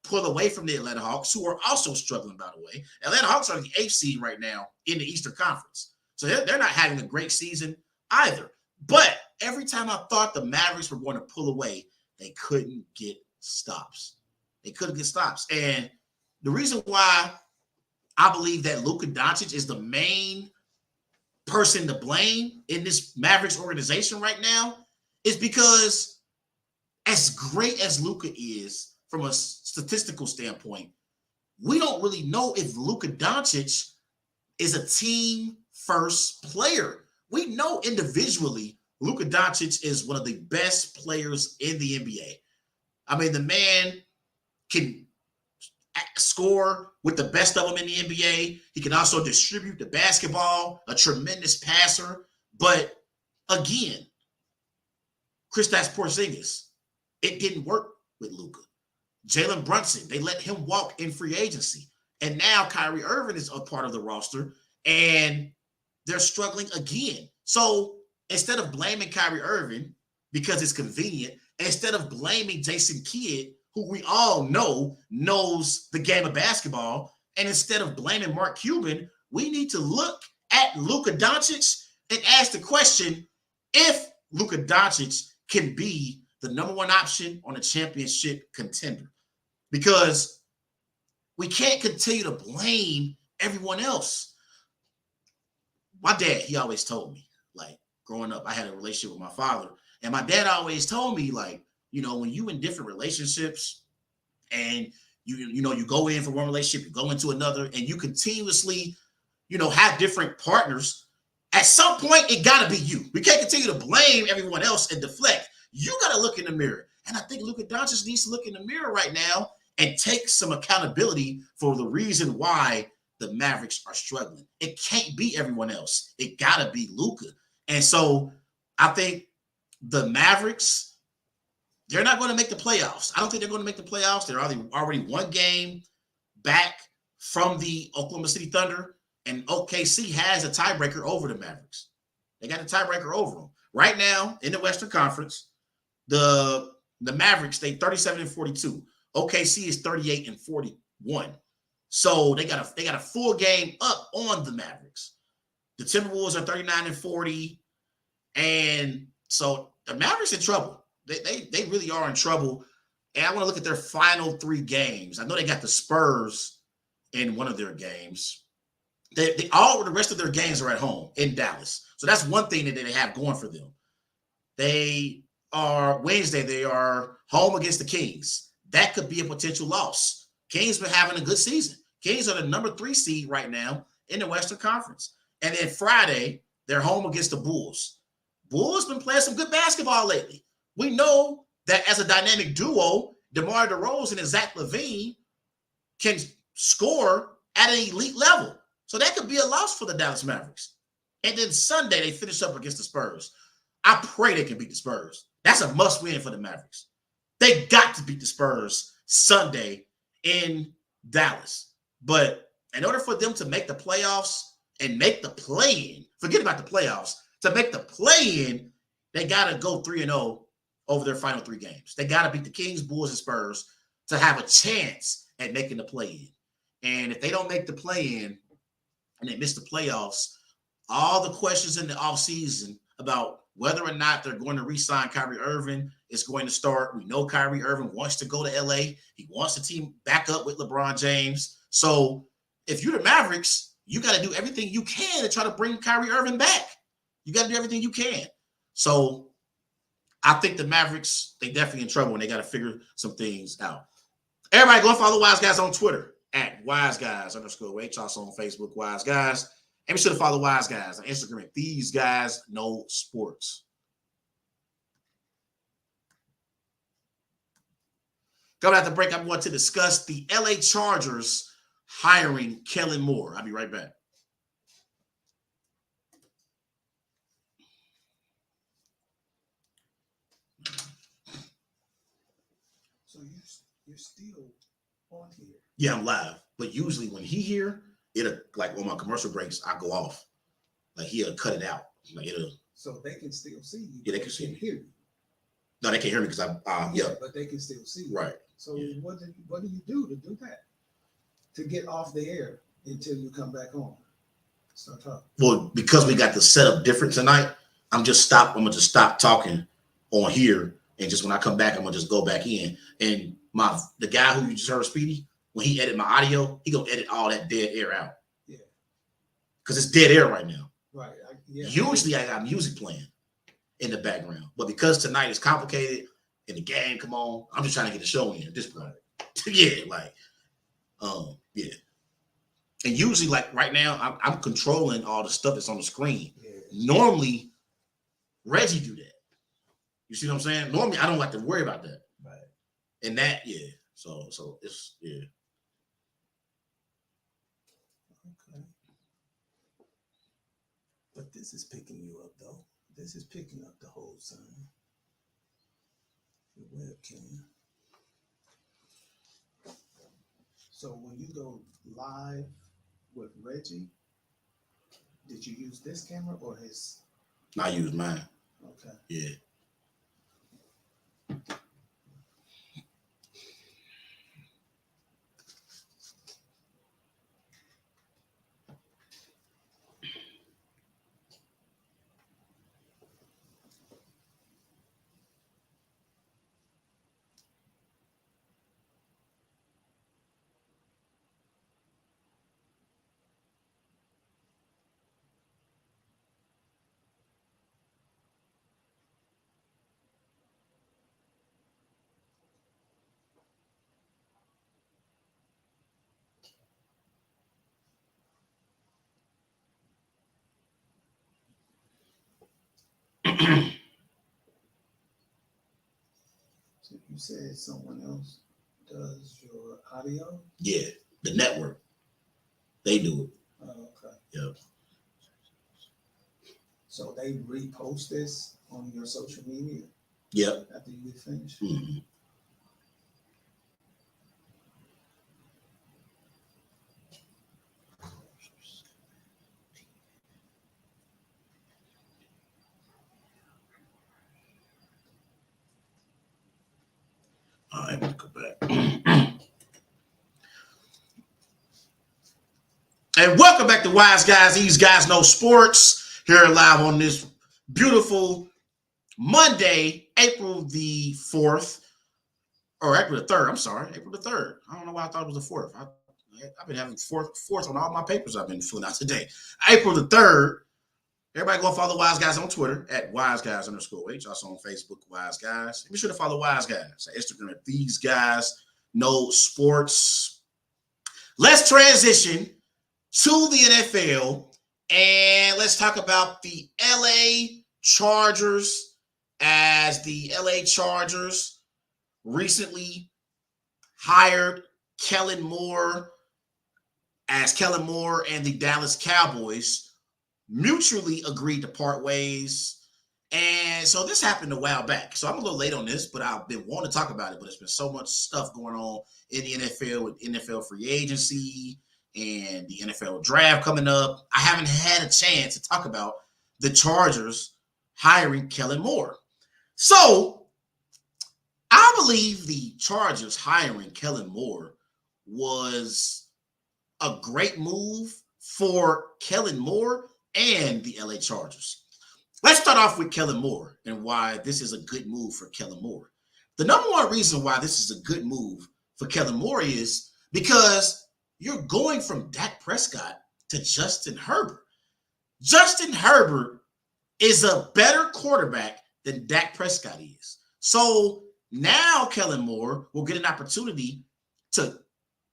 pull away from the Atlanta Hawks, who are also struggling, by the way. Atlanta Hawks are the 8th seed right now in the Eastern Conference. So they're not having a great season either. But every time I thought the Mavericks were going to pull away, they couldn't get stops. They couldn't get stops. And the reason why I believe that Luka Doncic is the main person to blame in this Mavericks organization right now is because as great as Luka is from a statistical standpoint, we don't really know if Luka Doncic is a team first player. We know individually Luka Doncic is one of the best players in the NBA. I mean, the man can score with the best of them in the NBA. He can also distribute the basketball, a tremendous passer. But again, Kristaps Porzingis, it didn't work with Luka. Jalen Brunson, they let him walk in free agency. And now Kyrie Irving is a part of the roster, and they're struggling again. So instead of blaming Kyrie Irving because it's convenient, instead of blaming Jason Kidd, who we all know knows the game of basketball, and instead of blaming Mark Cuban, we need to look at Luka Doncic and ask the question if Luka Doncic can be the number one option on a championship contender. Because we can't continue to blame everyone else. My dad, he always told me, like, growing up, I had a relationship with my father, and my dad always told me, like, you know, when you in different relationships and you go in for one relationship, you go into another, and you continuously, have different partners, at some point, it got to be you. We can't continue to blame everyone else and deflect. You got to look in the mirror. And I think Luka Doncic needs to look in the mirror right now and take some accountability for the reason why the Mavericks are struggling. It can't be everyone else. It got to be Luka. And so I think the Mavericks, they're not going to make the playoffs. I don't think they're going to make the playoffs. They're already one game back from the Oklahoma City Thunder, and OKC has a tiebreaker over the Mavericks. They got the tiebreaker over them. Right now, in the Western Conference, the Mavericks, they 37-42. OKC is 38-41. So they got a full game up on the Mavericks. The Timberwolves are 39-40. And so the Mavericks in trouble. They really are in trouble. And I want to look at their final 3 games. I know they got the Spurs in one of their games. The rest of their games are at home in Dallas. So that's one thing that they have going for them. They are Wednesday, they are home against the Kings. That could be a potential loss. Kings been having a good season. Kings are the number 3 seed right now in the Western Conference. And then Friday, they're home against the Bulls. Bulls been playing some good basketball lately. We know that as a dynamic duo, DeMar DeRozan and Zach LaVine can score at an elite level. So that could be a loss for the Dallas Mavericks. And then Sunday, they finish up against the Spurs. I pray they can beat the Spurs. That's a must-win for the Mavericks. They got to beat the Spurs Sunday in Dallas. But in order for them to make the playoffs and make the play-in, forget about the playoffs, to make the play-in, they got to go 3-0 over their final 3 games. They got to beat the Kings, Bulls, and Spurs to have a chance at making the play-in. And if they don't make the play-in and they miss the playoffs, all the questions in the offseason about whether or not they're going to re-sign Kyrie Irving is going to start. We know Kyrie Irving wants to go to LA. He wants the team back up with LeBron James. So if you're the Mavericks, you got to do everything you can to try to bring Kyrie Irving back. You got to do everything you can. So I think the Mavericks, they definitely in trouble and they got to figure some things out. Everybody go and follow Wise Guys on Twitter at WiseGuys_. Also on Facebook, Wise Guys. And be sure to follow Wise Guys on Instagram at These Guys Know Sports. Coming after the break, I'm going to discuss the LA Chargers hiring Kellen Moore. I'll be right back. So you're still on here? Yeah, I'm live. But usually when he here, it'll, like on my commercial breaks, I go off. Like he'll cut it out. Like it'll. So they can still see you. Yeah, they can see me. Hear you. No, they can't hear me because yeah. But they can still see you. Right. So Yeah. what do you do to do that? To get off the air until you come back on. Start talking. Well, because we got the setup different tonight, I'm gonna just stop talking on here, and just when I come back, I'm gonna just go back in. And the guy who you just heard, Speedy, when he edit my audio, he gonna edit all that dead air out. Yeah. Because it's dead air right now. Right. Yeah. Usually I got music playing in the background, but because tonight is complicated and the game, come on, I'm just trying to get the show in at this point. Yeah, like, yeah. And usually, like right now, I'm controlling all the stuff that's on the screen. Yeah. Normally, Reggie do that. You see what I'm saying? Normally, I don't like to worry about that. Right. And that, yeah. So it's yeah. Okay. But this is picking you up, though. This is picking up the whole sound. The webcam. So when you go live with Reggie, did you use this camera or his? I use mine. Okay. Yeah. So you said someone else does your audio? Yeah. The network. They do it. Oh, okay. Yep. So they repost this on your social media Yep. after you get finished? Mm-hmm. All right, we'll go back. And welcome back to Wise Guys. These guys know sports. Here live on this beautiful Monday, April the 4th. Or April the 3rd. I'm sorry, April the 3rd. I don't know why I thought it was the 4th. I've been having fourth on all my papers I've been filling out today. April the 3rd. Everybody go follow Wise Guys on Twitter at WiseGuys_H. Also on Facebook, Wise Guys. Be sure to follow Wise Guys. Instagram at These Guys Know Sports. Let's transition to the NFL and let's talk about the LA Chargers, as the LA Chargers recently hired Kellen Moore, as Kellen Moore and the Dallas Cowboys mutually agreed to part ways. And so this happened a while back. So I'm a little late on this, but I've been wanting to talk about it. But there's been so much stuff going on in the NFL with NFL free agency and the NFL draft coming up. I haven't had a chance to talk about the Chargers hiring Kellen Moore. So I believe the Chargers hiring Kellen Moore was a great move for Kellen Moore and the LA Chargers. Let's start off with Kellen Moore and why this is a good move for Kellen Moore. The number one reason why this is a good move for Kellen Moore is because you're going from Dak Prescott to Justin Herbert. Justin Herbert is a better quarterback than Dak Prescott is. So now Kellen Moore will get an opportunity to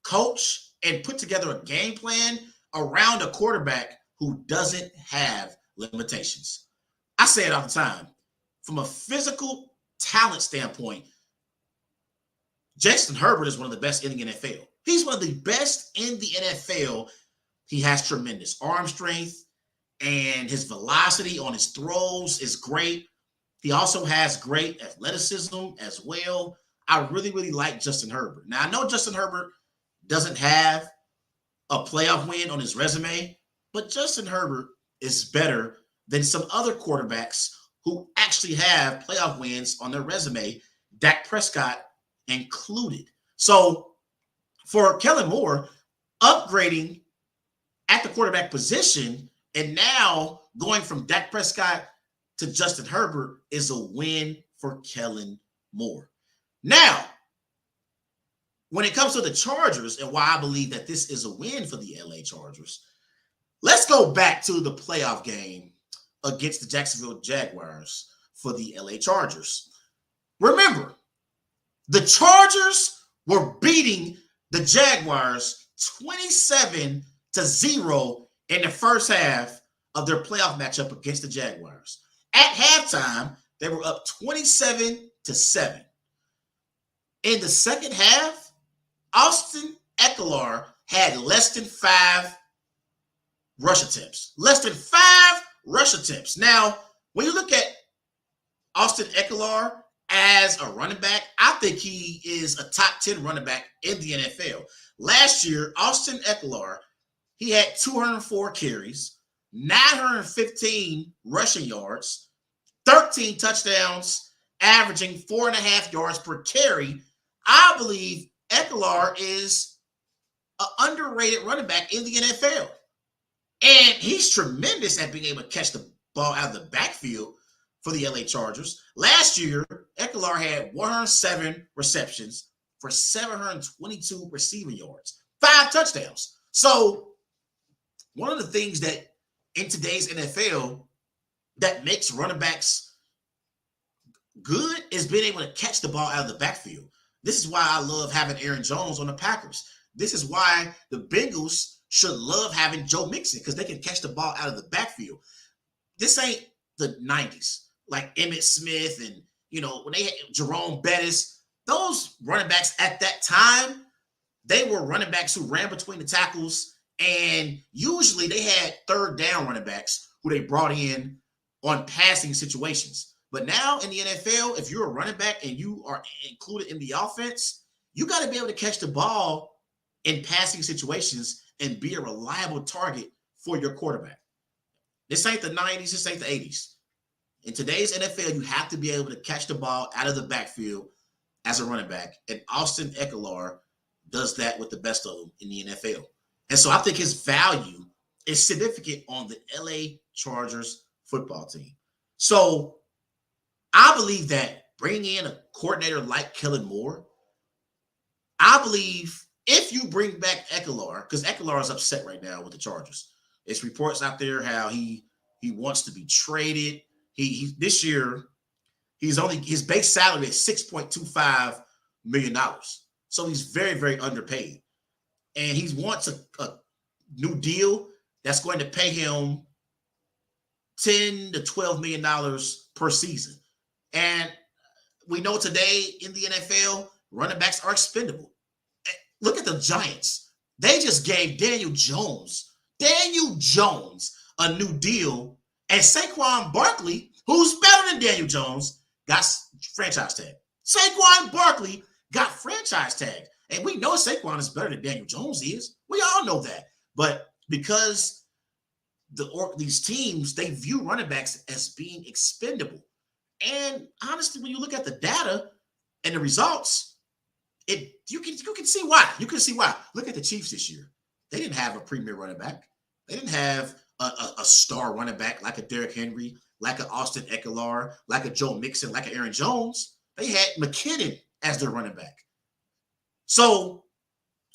coach and put together a game plan around a quarterback who doesn't have limitations. I say it all the time. From a physical talent standpoint, Justin Herbert is one of the best in the NFL. He's one of the best in the NFL. He has tremendous arm strength, and his velocity on his throws is great. He also has great athleticism as well. I really, really like Justin Herbert. Now, I know Justin Herbert doesn't have a playoff win on his resume, but Justin Herbert is better than some other quarterbacks who actually have playoff wins on their resume, Dak Prescott included. So for Kellen Moore, upgrading at the quarterback position and now going from Dak Prescott to Justin Herbert is a win for Kellen Moore. Now, when it comes to the Chargers and why I believe that this is a win for the LA Chargers, let's go back to the playoff game against the Jacksonville Jaguars for the LA Chargers. Remember, the Chargers were beating the Jaguars 27-0 in the first half of their playoff matchup against the Jaguars. At halftime, they were up 27-7. In the second half, Austin Ekeler had less than 5 rush attempts. Less than 5 rush attempts. Now, when you look at Austin Ekeler as a running back, I think he is a top 10 running back in the NFL. Last year, Austin Ekeler, he had 204 carries, 915 rushing yards, 13 touchdowns, averaging 4.5 yards per carry. I believe Ekeler is an underrated running back in the NFL. And he's tremendous at being able to catch the ball out of the backfield for the LA Chargers. Last year, Ekeler had 107 receptions for 722 receiving yards, 5 touchdowns. So one of the things that in today's NFL that makes running backs good is being able to catch the ball out of the backfield. This is why I love having Aaron Jones on the Packers. This is why the Bengals should love having Joe Mixon, because they can catch the ball out of the backfield. This ain't the 90s, like Emmitt Smith and, when they had Jerome Bettis. Those running backs at that time, they were running backs who ran between the tackles, and usually they had third down running backs who they brought in on passing situations. But now in the NFL, if you're a running back and you are included in the offense, you got to be able to catch the ball in passing situations and be a reliable target for your quarterback. This ain't the 90s. This ain't the 80s. In today's NFL, you have to be able to catch the ball out of the backfield as a running back, and Austin Ekeler does that with the best of them in the NFL. And so I think his value is significant on the LA Chargers football team. So I believe that bringing in a coordinator like Kellen Moore, I believe if you bring back Ekeler, because Ekeler is upset right now with the Chargers. There's reports out there how he wants to be traded. He this year, his base salary is $6.25 million. So he's very, very underpaid. And he wants a new deal that's going to pay him $10 to $12 million per season. And we know today in the NFL, running backs are expendable. Look at the Giants. They just gave Daniel Jones a new deal. And Saquon Barkley, who's better than Daniel Jones, got franchise tag. Saquon Barkley got franchise tag. And we know Saquon is better than Daniel Jones is. We all know that. But because these teams, they view running backs as being expendable. And honestly, when you look at the data and the results, you can see why. You can see why. Look at the Chiefs this year. They didn't have a premier running back. They didn't have a star running back like a Derrick Henry, like an Austin Ekeler, like a Joe Mixon, like an Aaron Jones. They had McKinnon as their running back. So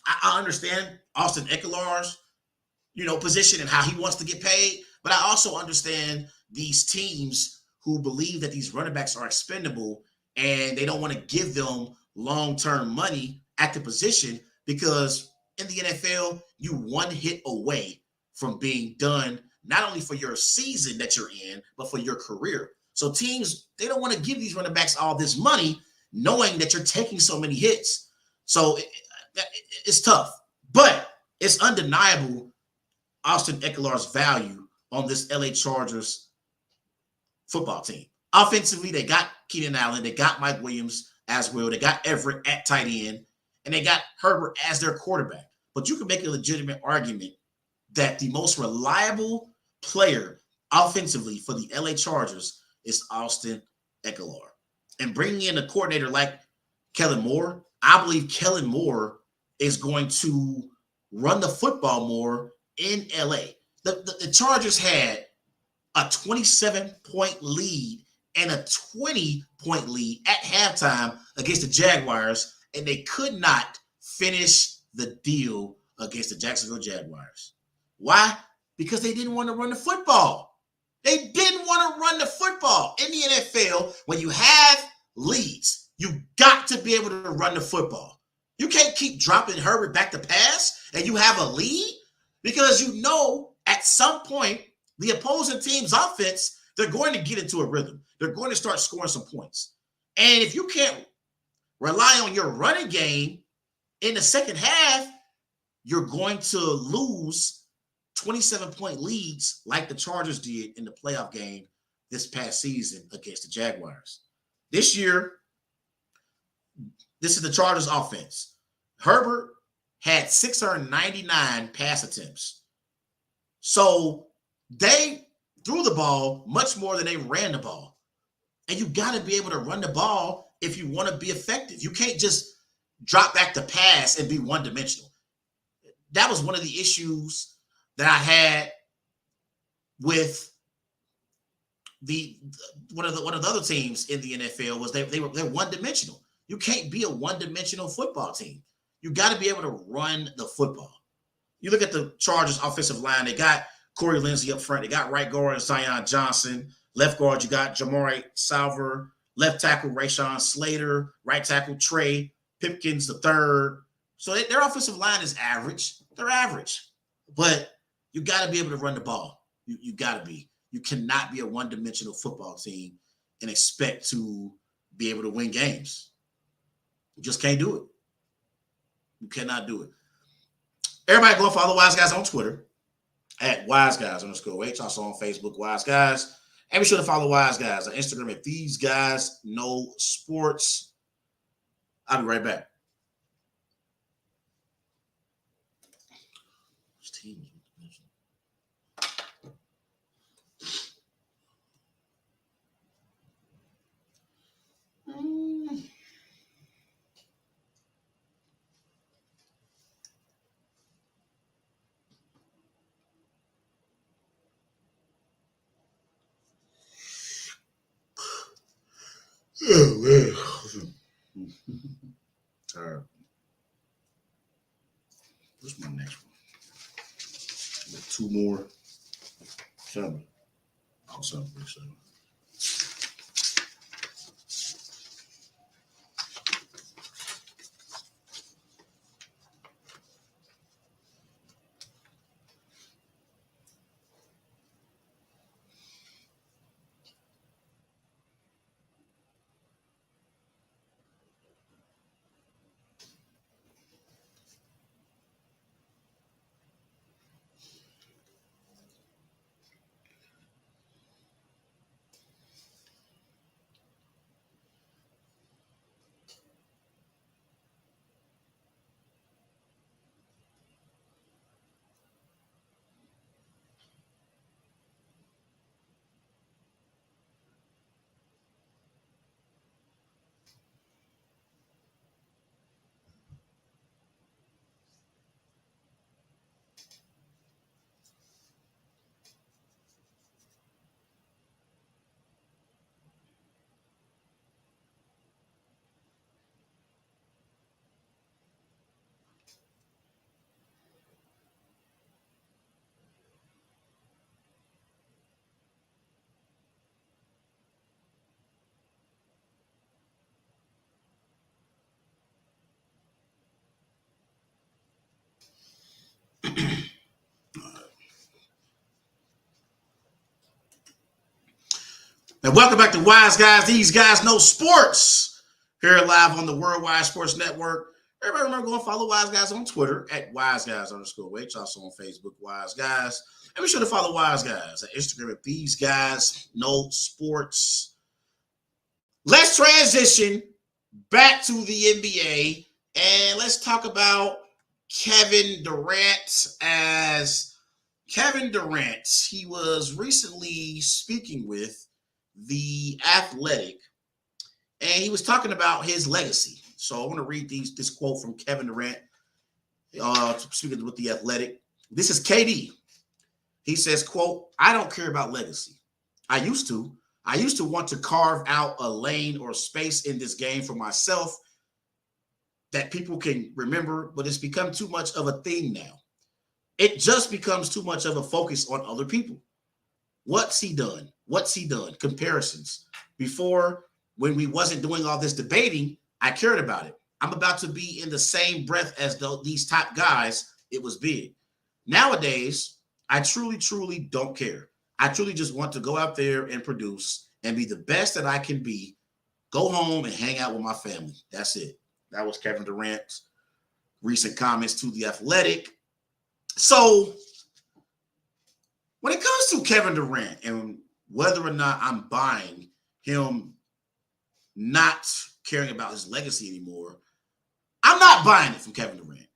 I understand Austin Ekeler's, position and how he wants to get paid, but I also understand these teams who believe that these running backs are expendable and they don't want to give them long-term money at the position because in the NFL, you one hit away from being done, not only for your season that you're in, but for your career. So teams, they don't want to give these running backs all this money knowing that you're taking so many hits. So it's tough, but it's undeniable Austin Ekeler's value on this LA Chargers football team. Offensively, they got Keenan Allen, they got Mike Williams as well, they got Everett at tight end, and they got Herbert as their quarterback. But you can make a legitimate argument that the most reliable player offensively for the LA Chargers is Austin Ekeler. And bringing in a coordinator like Kellen Moore, I believe Kellen Moore is going to run the football more in LA. The Chargers had a 27-point lead and a 20-point lead at halftime against the Jaguars, and they could not finish the deal against the Jacksonville Jaguars. Why? Because they didn't want to run the football. They didn't want to run the football. In the NFL, when you have leads, you got to be able to run the football. You can't keep dropping Herbert back to pass and you have a lead because at some point, the opposing team's offense, they're going to get into a rhythm. They're going to start scoring some points. And if you can't rely on your running game in the second half, you're going to lose 27-point leads like the Chargers did in the playoff game this past season against the Jaguars. This year, this is the Chargers offense. Herbert had 699 pass attempts. So they threw the ball much more than they ran the ball. And you got to be able to run the ball if you want to be effective. You can't just drop back the pass and be one-dimensional. That was one of the issues that I had with one of the other teams in the NFL was they're one-dimensional. You can't be a one-dimensional football team. You got to be able to run the football. You look at the Chargers offensive line, they got Corey Linsley up front. They got right guard Zion Johnson. Left guard, you got Jamari Salver. Left tackle, Rashawn Slater. Right tackle, Trey Pipkins III. So their offensive line is average. They're average. But you got to be able to run the ball. You got to be. You cannot be a one-dimensional football team and expect to be able to win games. You just can't do it. You cannot do it. Everybody go follow Wise Guys on Twitter at WiseGuys_H. Also on Facebook, Wise Guys. And be sure to follow Wise Guys on Instagram at These Guys Know Sports. I'll be right back. Oh, man. Tired. What's my next one? With 2 more. 7. Oh, 7. And welcome back to Wise Guys. These guys know sports. Here live on the Worldwide Sports Network. Everybody remember go and follow Wise Guys on Twitter at WiseGuys_H. Also on Facebook, Wise Guys. And be sure to follow Wise Guys at Instagram at These Guys Know Sports. Let's transition back to the NBA and let's talk about Kevin Durant. As Kevin Durant, he was recently speaking with The Athletic, and he was talking about his legacy. So I want to read this quote from Kevin Durant, speaking with The Athletic. This is KD. He says, quote, "I don't care about legacy. I used to want to carve out a lane or space in this game for myself that people can remember, but it's become too much of a thing now. It just becomes too much of a focus on other people. What's he done? Comparisons. Before, when we wasn't doing all this debating, I cared about it. I'm about to be in the same breath as these top guys. It was big. Nowadays, I truly, truly don't care. I truly just want to go out there and produce and be the best that I can be, go home and hang out with my family. That's it." That was Kevin Durant's recent comments to The Athletic. So when it comes to Kevin Durant and whether or not I'm buying him not caring about his legacy anymore, I'm not buying it from Kevin Durant.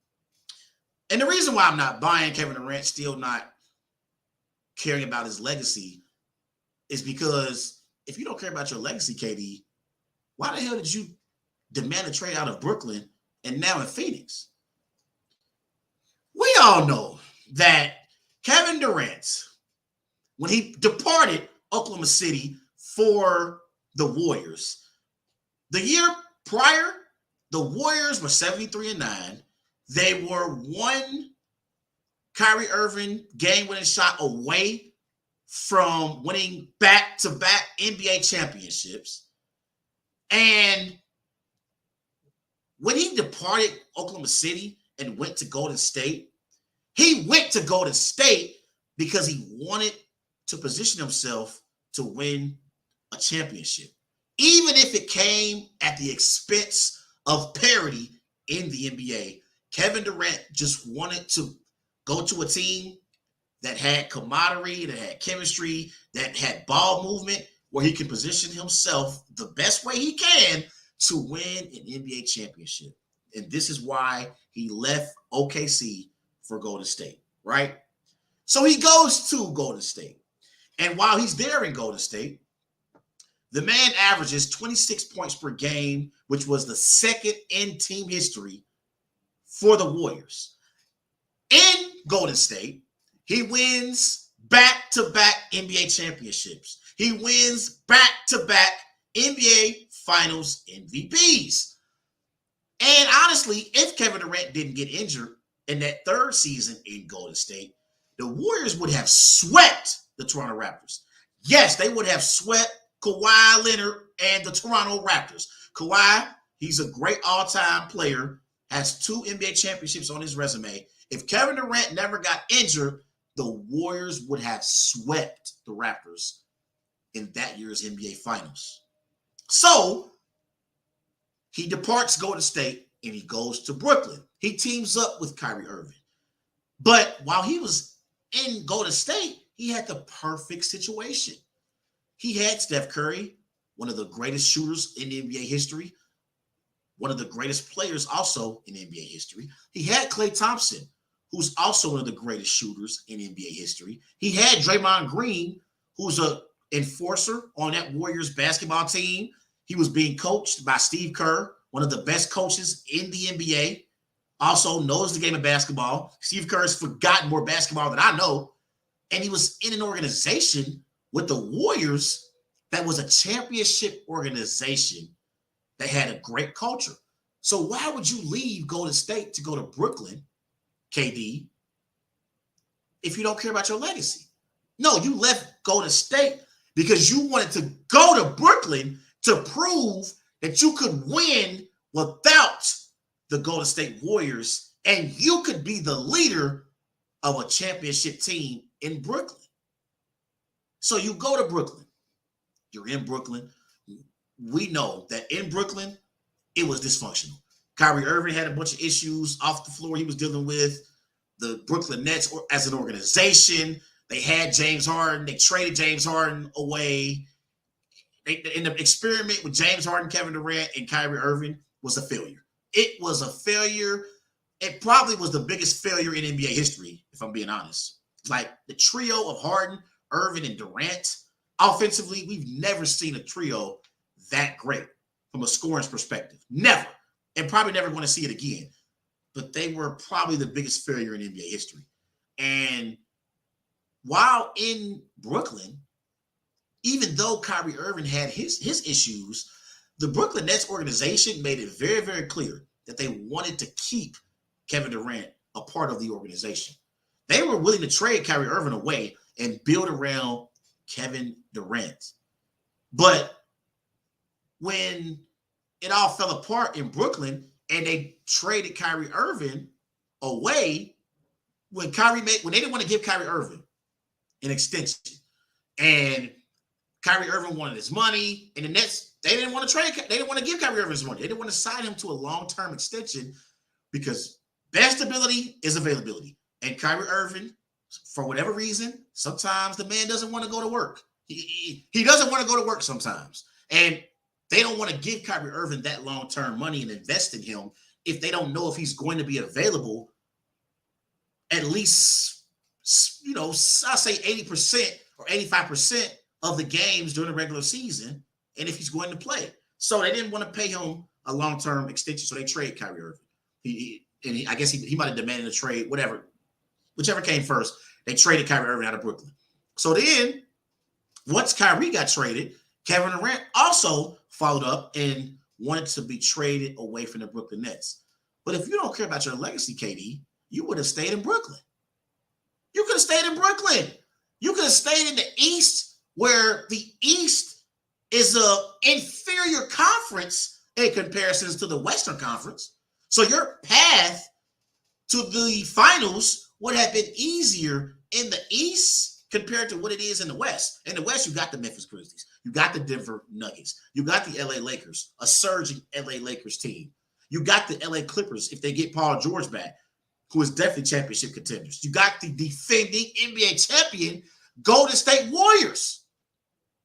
And the reason why I'm not buying Kevin Durant still not caring about his legacy is because if you don't care about your legacy, KD, why the hell did you demand a trade out of Brooklyn and now in Phoenix? We all know that Kevin Durant, when he departed Oklahoma City for the Warriors, the year prior, the Warriors were 73-9. They were one Kyrie Irving game-winning shot away from winning back-to-back NBA championships. And when he departed Oklahoma City and went to Golden State, he went to Golden State because he wanted to position himself to win a championship, even if it came at the expense of parity in the NBA. Kevin Durant just wanted to go to a team that had camaraderie, that had chemistry, that had ball movement, where he can position himself the best way he can to win an NBA championship. And this is why he left OKC for Golden State, right? So he goes to Golden State. And while he's there in Golden State, the man averages 26 points per game, which was the second in team history for the Warriors. In Golden State, he wins back-to-back NBA championships. He wins back-to-back NBA Finals MVPs. And honestly, if Kevin Durant didn't get injured in that third season in Golden State, the Warriors would have swept the Toronto Raptors. Yes, they would have swept Kawhi Leonard and the Toronto Raptors. Kawhi, he's a great all-time player, has 2 NBA championships on his resume. If Kevin Durant never got injured, the Warriors would have swept the Raptors in that year's NBA Finals. So he departs Golden State and he goes to Brooklyn. He teams up with Kyrie Irving. But while he was in Golden State, he had the perfect situation. He had Steph Curry, one of the greatest shooters in NBA history, one of the greatest players also in NBA history. He had Klay Thompson, who's also one of the greatest shooters in NBA history. He had Draymond Green, who's an enforcer on that Warriors basketball team. He was being coached by Steve Kerr, one of the best coaches in the NBA, also knows the game of basketball. Steve Kerr has forgotten more basketball than I know. And he was in an organization with the Warriors that was a championship organization that had a great culture. So why would you leave Golden State to go to Brooklyn, KD, if you don't care about your legacy? No, you left Golden State because you wanted to go to Brooklyn to prove that you could win without the Golden State Warriors and you could be the leader of a championship team in Brooklyn. So you go to Brooklyn. You're in Brooklyn. We know that in Brooklyn, it was dysfunctional. Kyrie Irving had a bunch of issues off the floor he was dealing with. The Brooklyn Nets as an organization, they had James Harden. They traded James Harden away. In the experiment with James Harden, Kevin Durant, and Kyrie Irving was a failure. It was a failure. It probably was the biggest failure in NBA history, if I'm being honest. Like the trio of Harden, Irving, and Durant, offensively, we've never seen a trio that great from a scoring perspective. Never. And probably never going to see it again. But they were probably the biggest failure in NBA history. And while in Brooklyn, even though Kyrie Irving had his issues, the Brooklyn Nets organization made it very, very clear that they wanted to keep Kevin Durant a part of the organization. They were willing to trade Kyrie Irving away and build around Kevin Durant. But when it all fell apart in Brooklyn and they traded Kyrie Irving away, when they didn't want to give Kyrie Irving an extension, and Kyrie Irving wanted his money, and the Nets, they didn't want to give Kyrie Irving his money. They didn't want to sign him to a long-term extension because best ability is availability. And Kyrie Irving, for whatever reason, sometimes the man doesn't want to go to work. He doesn't want to go to work sometimes. And they don't want to give Kyrie Irving that long-term money and invest in him if they don't know if he's going to be available at least, I'll say 80% or 85% of the games during the regular season, and if he's going to play. So they didn't want to pay him a long-term extension, so they trade Kyrie Irving. I guess he might have demanded a trade, whichever came first. They traded Kyrie Irving out of Brooklyn. So then, once Kyrie got traded, Kevin Durant also followed up and wanted to be traded away from the Brooklyn Nets. But if you don't care about your legacy, KD, you would have stayed in Brooklyn. You could have stayed in Brooklyn. You could have stayed in the East, where the East is an inferior conference in comparison to the Western Conference. So your path to the finals would have been easier in the East compared to what it is in the West. In the West, you got the Memphis Grizzlies. You got the Denver Nuggets. You got the LA Lakers, a surging LA Lakers team. You got the LA Clippers if they get Paul George back, who is definitely championship contenders. You got the defending NBA champion Golden State Warriors.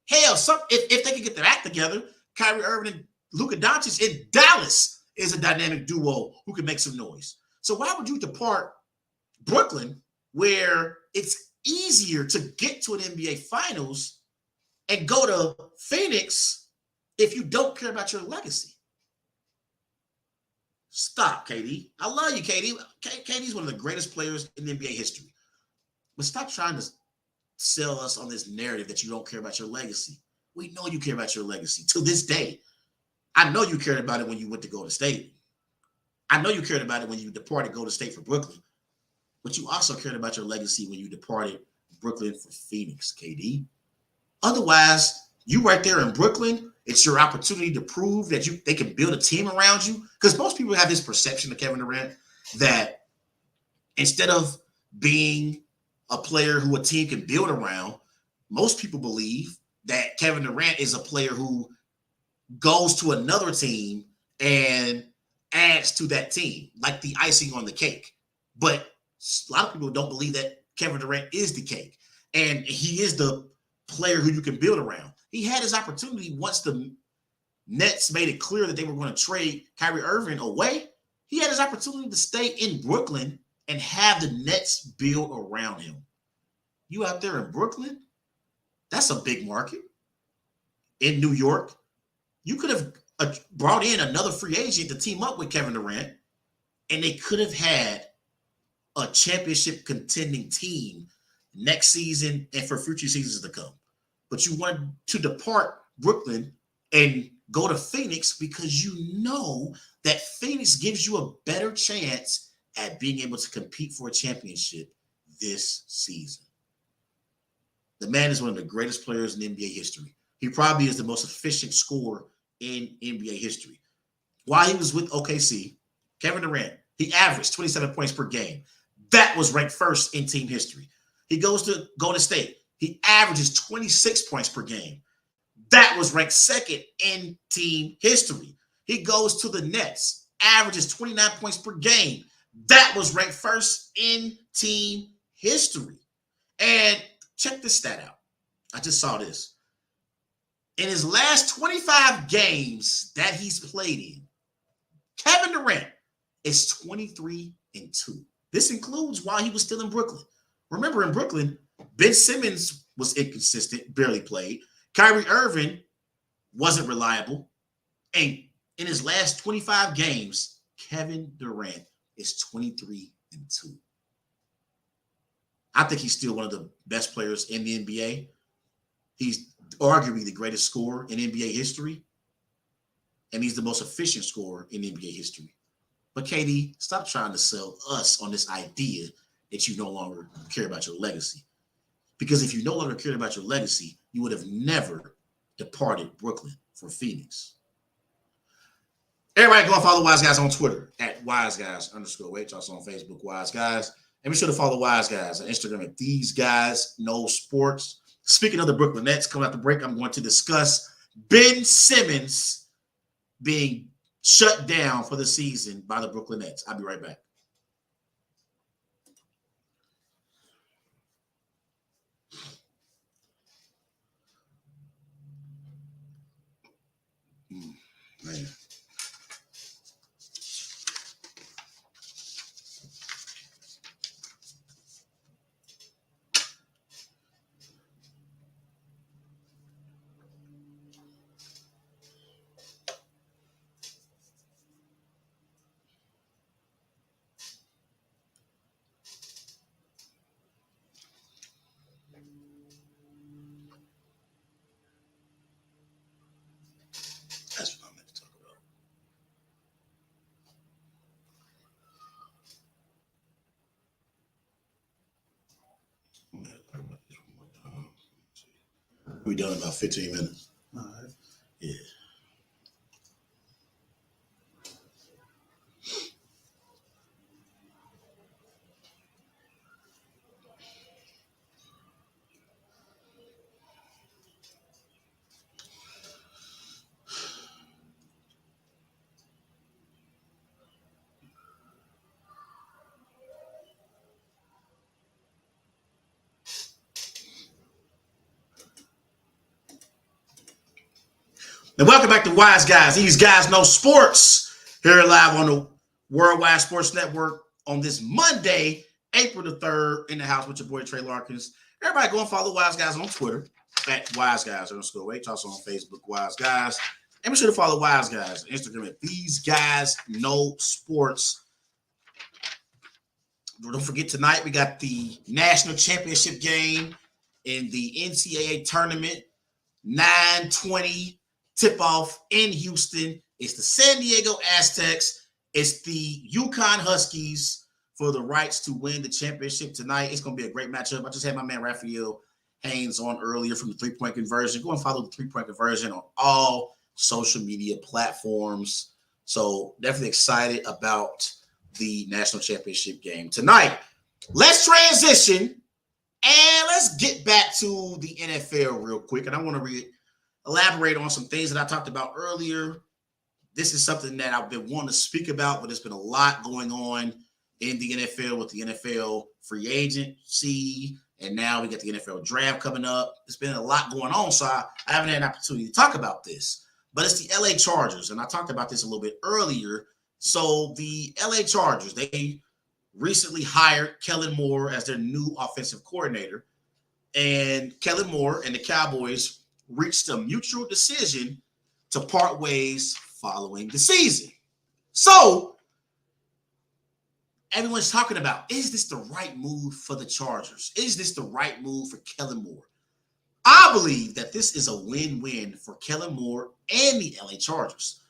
Hell, if they can get their act together, Kyrie Irving and Luka Doncic in Dallas is a dynamic duo who can make some noise. So why would you depart Brooklyn, where it's easier to get to an NBA Finals, and go to Phoenix if you don't care about your legacy? Stop, KD. I love you, KD. KD's one of the greatest players in NBA history. But stop trying to sell us on this narrative that you don't care about your legacy. We know you care about your legacy to this day. I know you cared about it when you went to Golden State. I know you cared about it when you departed Golden State for Brooklyn. But you also cared about your legacy when you departed Brooklyn for Phoenix, KD. Otherwise, you right there in Brooklyn, it's your opportunity to prove that they can build a team around you. Because most people have this perception of Kevin Durant that instead of being a player who a team can build around, most people believe that Kevin Durant is a player who goes to another team and adds to that team, like the icing on the cake. But a lot of people don't believe that Kevin Durant is the cake. And he is the player who you can build around. He had his opportunity once the Nets made it clear that they were going to trade Kyrie Irving away. He had his opportunity to stay in Brooklyn and have the Nets build around him. You out there in Brooklyn, that's a big market. In New York, you could have brought in another free agent to team up with Kevin Durant, and they could have had a championship contending team next season and for future seasons to come. But you wanted to depart Brooklyn and go to Phoenix because you know that Phoenix gives you a better chance at being able to compete for a championship this season. The man is one of the greatest players in NBA history. He probably is the most efficient scorer in NBA history. While he was with OKC, Kevin Durant, he averaged 27 points per game. That was ranked first in team history. He goes to Golden State. He averages 26 points per game. That was ranked second in team history. He goes to the Nets, averages 29 points per game. That was ranked first in team history. And check this stat out. I just saw this. In his last 25 games that he's played in, Kevin Durant is 23-2. This includes while he was still in Brooklyn. Remember, in Brooklyn, Ben Simmons was inconsistent, barely played. Kyrie Irving wasn't reliable. And in his last 25 games, Kevin Durant is 23-2. I think he's still one of the best players in the NBA. He's arguably the greatest scorer in NBA history. And he's the most efficient scorer in NBA history. But KD, stop trying to sell us on this idea that you no longer care about your legacy. Because if you no longer cared about your legacy, you would have never departed Brooklyn for Phoenix. Everybody go and follow Wise Guys on Twitter at WiseGuys_H. Also on Facebook, Wise Guys. And be sure to follow Wise Guys on Instagram at These Guys Know Sports. Speaking of the Brooklyn Nets, coming out the break, I'm going to discuss Ben Simmons being shut down for the season by the Brooklyn Nets. I'll be right back. Man. That's what I meant to talk about. We'll be done in about 15 minutes. All right. Yeah. And welcome back to Wise Guys. These guys know sports. Here live on the Worldwide Sports Network on this Monday, April the 3rd, in the house with your boy Trey Larkins. Everybody go and follow Wise Guys on Twitter at WiseGuys_H. Also on Facebook, Wise Guys. And be sure to follow Wise Guys on Instagram at These Guys Know Sports. Don't forget, tonight we got the national championship game in the NCAA tournament, 9:20 tip-off in Houston. It's the San Diego Aztecs. It's the Yukon Huskies for the rights to win the championship tonight. It's going to be a great matchup. I just had my man Raphael Haynes on earlier from the three-point conversion. Go and follow the three-point conversion on all social media platforms. So definitely excited about the national championship game tonight. Let's transition and let's get back to the NFL real quick. And I want to elaborate on some things that I talked about earlier. This is something that I've been wanting to speak about, but there's been a lot going on in the NFL with the NFL free agency. And now we got the NFL draft coming up. There's been a lot going on, so I haven't had an opportunity to talk about this. But it's the LA Chargers, and I talked about this a little bit earlier. So the LA Chargers, they recently hired Kellen Moore as their new offensive coordinator. And Kellen Moore and the Cowboys reached a mutual decision to part ways following the season. So everyone's talking about, is this the right move for the Chargers? Is this the right move for Kellen Moore? I believe that this is a win-win for Kellen Moore and the LA Chargers.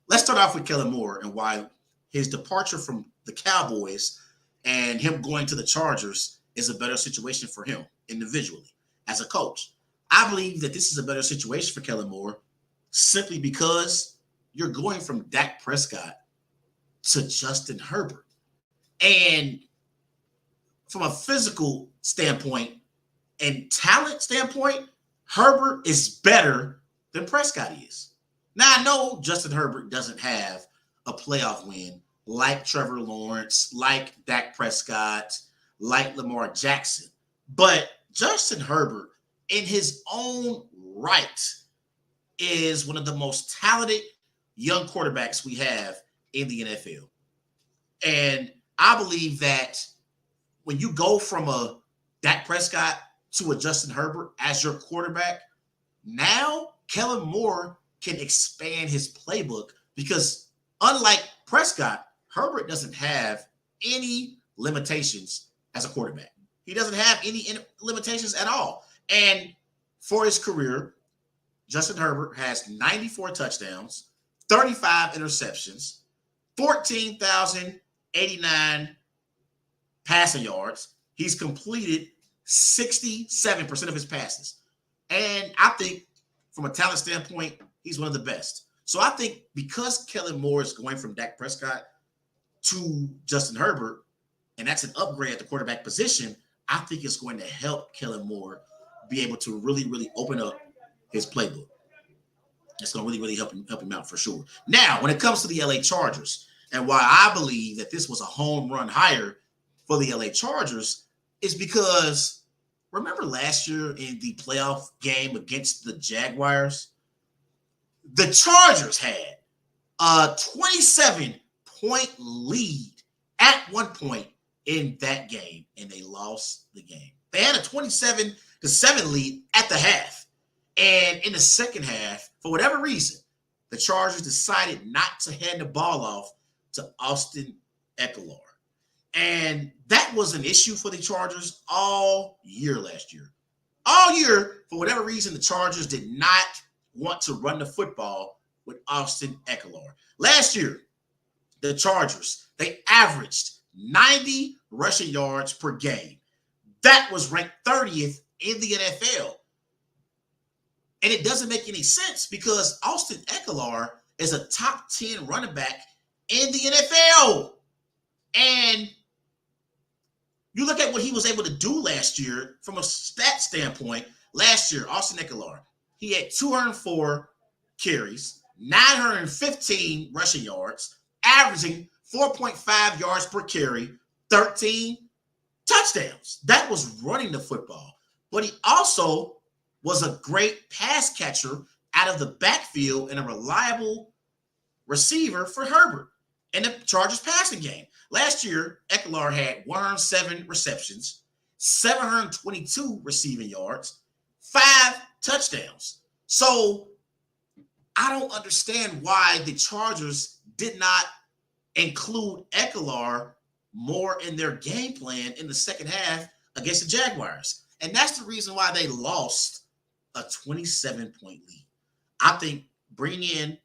Let's start off with Kellen Moore and why his departure from the Cowboys and him going to the Chargers is a better situation for him individually as a coach. I believe that this is a better situation for Kellen Moore simply because you're going from Dak Prescott to Justin Herbert. And from a physical standpoint and talent standpoint, Herbert is better than Prescott is. Now, I know Justin Herbert doesn't have a playoff win like Trevor Lawrence, like Dak Prescott, like Lamar Jackson. But Justin Herbert, in his own right, is one of the most talented young quarterbacks we have in the NFL. And I believe that when you go from a Dak Prescott to a Justin Herbert as your quarterback, now Kellen Moore can expand his playbook because unlike Prescott, Herbert doesn't have any limitations as a quarterback. He doesn't have any limitations at all. And for his career, Justin Herbert has 94 touchdowns, 35 interceptions, 14,089 passing yards. He's completed 67% of his passes. And I think from a talent standpoint, he's one of the best. So I think because Kellen Moore is going from Dak Prescott to Justin Herbert, and that's an upgrade at the quarterback position, I think it's going to help Kellen Moore be able to really, really open up his playbook. It's going to really, really help him out for sure. Now, when it comes to the LA Chargers, and why I believe that this was a home run hire for the LA Chargers is because remember last year in the playoff game against the Jaguars, the Chargers had a 27-point lead at one point in that game, and they lost the game. They had a 27-7 lead at the half. And in the second half, for whatever reason, the Chargers decided not to hand the ball off to Austin Ekeler. And that was an issue for the Chargers all year last year. All year, for whatever reason, the Chargers did not want to run the football with Austin Ekeler. Last year, the Chargers, they averaged 90 rushing yards per game. That was ranked 30th in the NFL. And it doesn't make any sense because Austin Ekeler is a top 10 running back in the NFL. And you look at what he was able to do last year from a stat standpoint. Last year, Austin Ekeler, he had 204 carries, 915 rushing yards, averaging 4.5 yards per carry, 13 touchdowns. That was running the football. But he also was a great pass catcher out of the backfield and a reliable receiver for Herbert in the Chargers passing game. Last year, Ekeler had 107 receptions, 722 receiving yards, 5 touchdowns. So I don't understand why the Chargers did not include Ekeler more in their game plan in the second half against the Jaguars. And that's the reason why they lost a 27-point lead. I think bringing in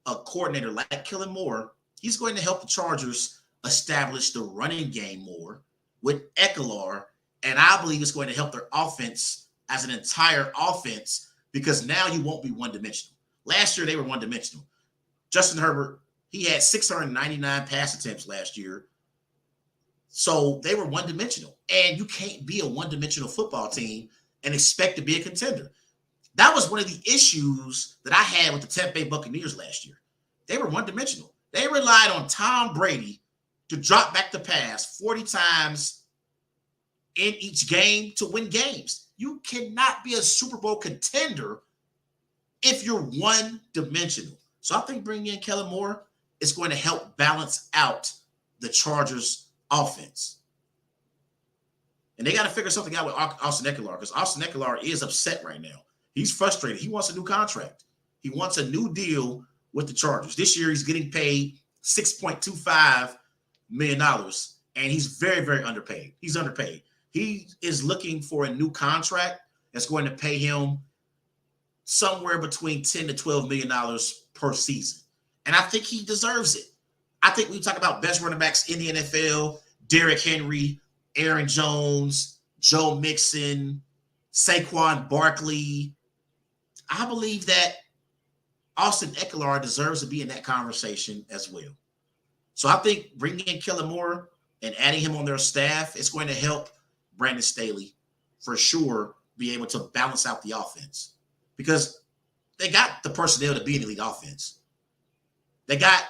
a coordinator like Kellen Moore, he's going to help the Chargers establish the running game more with Ekeler, and I believe it's going to help their offense as an entire offense because now you won't be one-dimensional. Last year, they were one-dimensional. Justin Herbert, he had 699 pass attempts last year. So they were one-dimensional. And you can't be a one-dimensional football team and expect to be a contender. That was one of the issues that I had with the Tampa Bay Buccaneers last year. They were one-dimensional. They relied on Tom Brady to drop back the pass 40 times in each game to win games. You cannot be a Super Bowl contender if you're one-dimensional. So I think bringing in Kellen Moore is going to help balance out the Chargers' offense. And they got to figure something out with Austin Ekeler because Austin Ekeler is upset right now. He's frustrated. He wants a new contract. He wants a new deal with the Chargers. This year, he's getting paid $6.25 million, and he's very, very underpaid. He's underpaid. He is looking for a new contract that's going to pay him somewhere between $10 to $12 million per season. And I think he deserves it. I think we talk about best running backs in the NFL, Derrick Henry, Aaron Jones, Joe Mixon, Saquon Barkley. I believe that Austin Ekeler deserves to be in that conversation as well. So I think bringing in Kellen Moore and adding him on their staff is going to help Brandon Staley for sure be able to balance out the offense because they got the personnel to be an elite offense. They got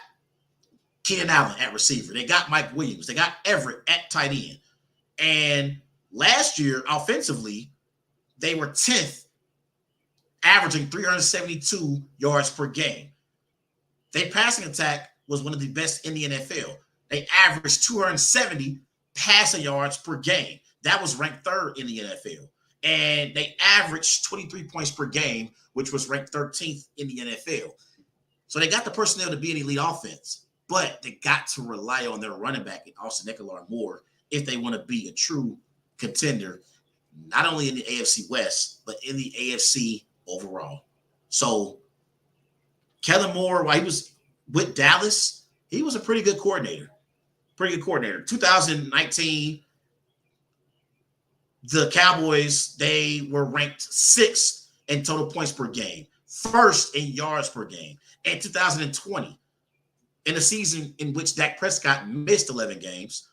Keenan Allen at receiver. They got Mike Williams. They got Everett at tight end. And last year, offensively, they were 10th, averaging 372 yards per game. Their passing attack was one of the best in the NFL. They averaged 270 passing yards per game. That was ranked third in the NFL. And they averaged 23 points per game, which was ranked 13th in the NFL. So they got the personnel to be an elite offense, but they got to rely on their running back in Austin Ekeler more if they want to be a true contender, not only in the AFC West, but in the AFC overall. So Kellen Moore, while he was with Dallas, he was a pretty good coordinator. 2019, the Cowboys, they were ranked 6th in total points per game, 1st in yards per game. In 2020, in a season in which Dak Prescott missed 11 games,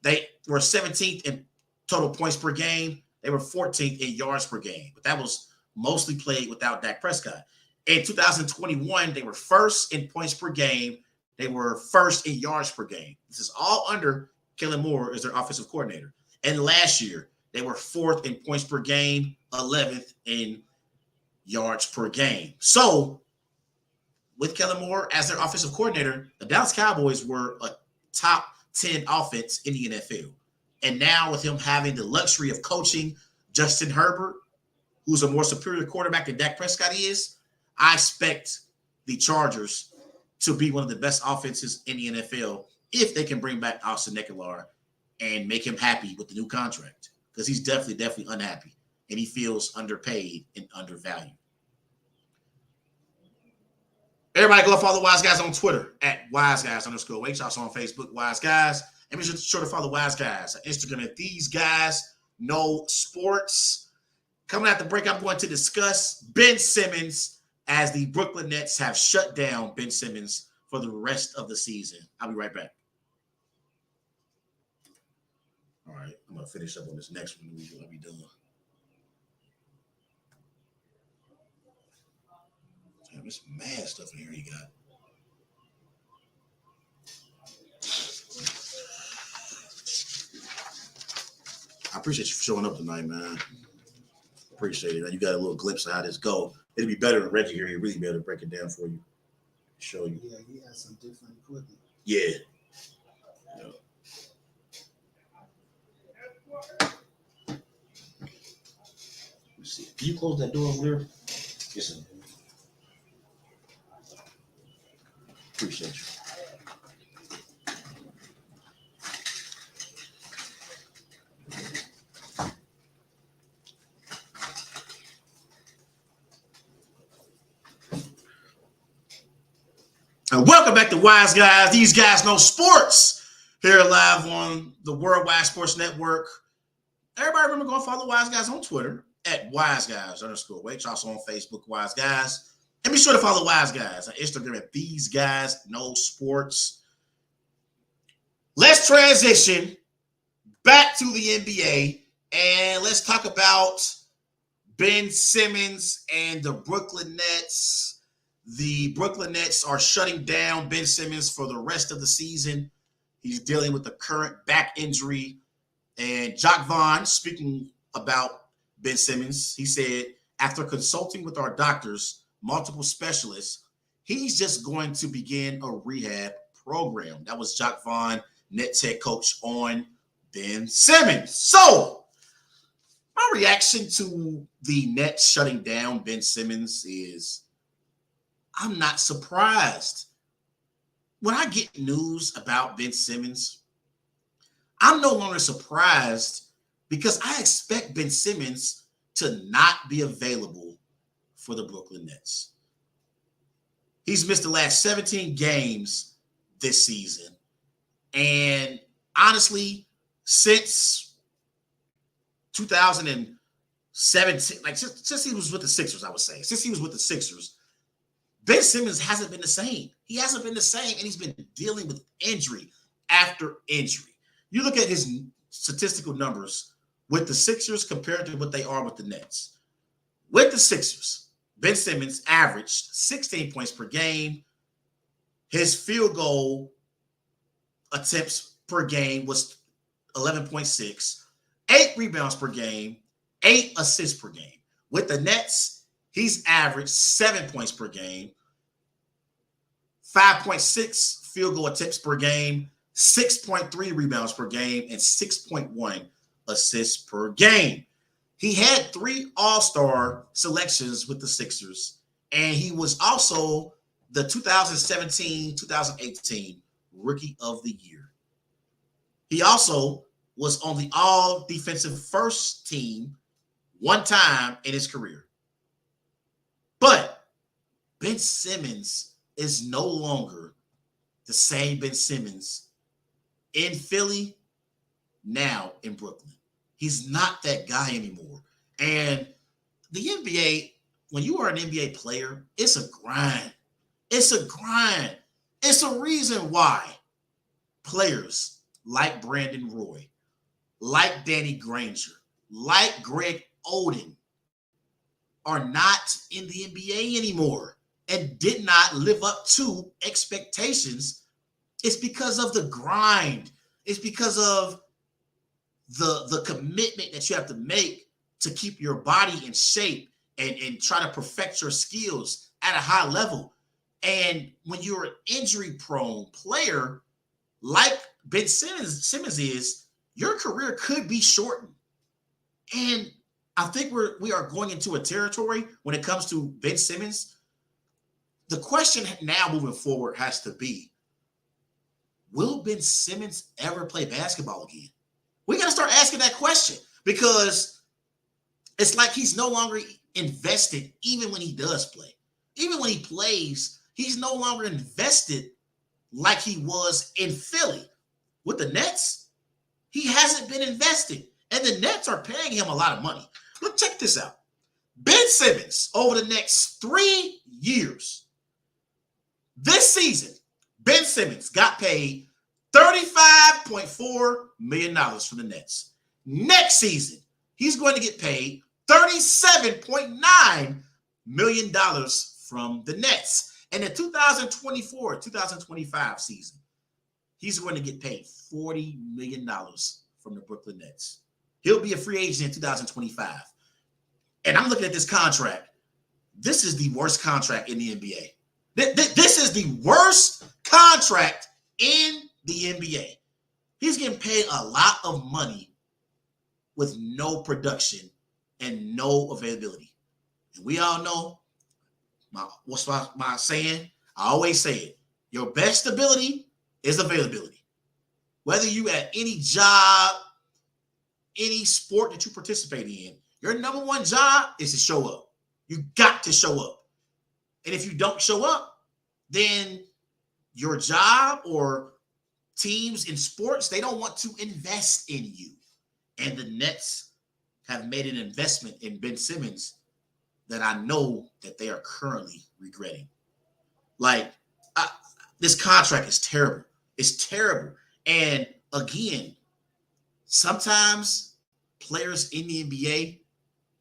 they were 17th in total points per game. They were 14th in yards per game, but that was mostly played without Dak Prescott. In 2021, they were 1st in points per game. They were 1st in yards per game. This is all under Kellen Moore as their offensive coordinator. And last year, they were 4th in points per game, 11th in yards per game. So with Kellen Moore as their offensive coordinator, the Dallas Cowboys were a top 10 offense in the NFL. And now with him having the luxury of coaching Justin Herbert, who's a more superior quarterback than Dak Prescott is, I expect the Chargers to be one of the best offenses in the NFL if they can bring back Austin Ekeler and make him happy with the new contract. Because he's definitely unhappy. And he feels underpaid and undervalued. Everybody go follow Wise Guys on Twitter at WiseGuys_H. Also on Facebook, Wise Guys. And be sure to follow Wise Guys on Instagram at These Guys Know Sports. Coming at the break, I'm going to discuss Ben Simmons as the Brooklyn Nets have shut down Ben Simmons for the rest of the season. I'll be right back. All right, I'm going to finish up on this next one. We'll be done. Damn, there's mad stuff in here you got. I appreciate you for showing up tonight, man. Appreciate it. You got a little glimpse of how this go. It'd be better than Reggie here. He'd really be able to break it down for you. Show you. Yeah, he has some different equipment. Yeah. Let's see. Can you close that door over there? Yes, sir. Appreciate you. And welcome back to Wise Guys. These guys know sports. Here live on the Worldwide Sports Network. Everybody remember go follow Wise Guys on Twitter at WiseGuys_Wait. Also on Facebook, Wise Guys. And be sure to follow Wise Guys on Instagram at These Guys Know Sports. Let's transition back to the NBA and let's talk about Ben Simmons and the Brooklyn Nets. The Brooklyn Nets are shutting down Ben Simmons for the rest of the season. He's dealing with the current back injury. And Jacques Vaughn, speaking about Ben Simmons, he said, after consulting with our doctors, multiple specialists, he's just going to begin a rehab program. That was Jacques Vaughn, Nets head coach, on Ben Simmons. So my reaction to the Nets shutting down Ben Simmons is I'm not surprised. When I get news about Ben Simmons, I'm no longer surprised because I expect Ben Simmons to not be available for the Brooklyn Nets. He's missed the last 17 games this season. And honestly, since 2017, like since he was with the Sixers, I would say, since he was with the Sixers, Ben Simmons hasn't been the same. He hasn't been the same, and he's been dealing with injury after injury. You look at his statistical numbers with the Sixers compared to what they are with the Nets. With the Sixers, Ben Simmons averaged 16 points per game. His field goal attempts per game was 11.6, 8 rebounds per game, 8 assists per game. With the Nets, he's averaged 7 points per game, 5.6 field goal attempts per game, 6.3 rebounds per game, and 6.1 assists per game. He had 3 All-Star selections with the Sixers, and he was also the 2017-2018 Rookie of the Year. He also was on the All-Defensive First Team one time in his career. But Ben Simmons is no longer the same Ben Simmons in Philly, now in Brooklyn. He's not that guy anymore. And the NBA, when you are an NBA player, it's a grind. It's a grind. It's a reason why players like Brandon Roy, like Danny Granger, like Greg Oden are not in the NBA anymore and did not live up to expectations. It's because of the grind. It's because of the commitment that you have to make to keep your body in shape and try to perfect your skills at a high level. And when you're an injury-prone player like Ben Simmons is, your career could be shortened. And I think we are going into a territory when it comes to Ben Simmons. The question now moving forward has to be, will Ben Simmons ever play basketball again? We got to start asking that question because it's like he's no longer invested even when he does play. Even when he plays, he's no longer invested like he was in Philly. With the Nets, he hasn't been invested, and the Nets are paying him a lot of money. Look, check this out. Ben Simmons, over the next 3 years, this season, Ben Simmons got paid $35.4 million from the Nets. Next season, he's going to get paid $37.9 million from the Nets. And the 2024-2025 season, he's going to get paid $40 million from the Brooklyn Nets. He'll be a free agent in 2025. And I'm looking at this contract. This is the worst contract in the NBA. This is the worst contract in the NBA. He's getting paid a lot of money with no production and no availability. And we all know, what's my saying? I always say it. Your best ability is availability. Whether you at any job, any sport that you participate in, your number one job is to show up. You got to show up. And if you don't show up, then your job or teams in sports, they don't want to invest in you. And the Nets have made an investment in Ben Simmons that I know that they are currently regretting. Like, this contract is terrible. It's terrible. And again, sometimes players in the NBA,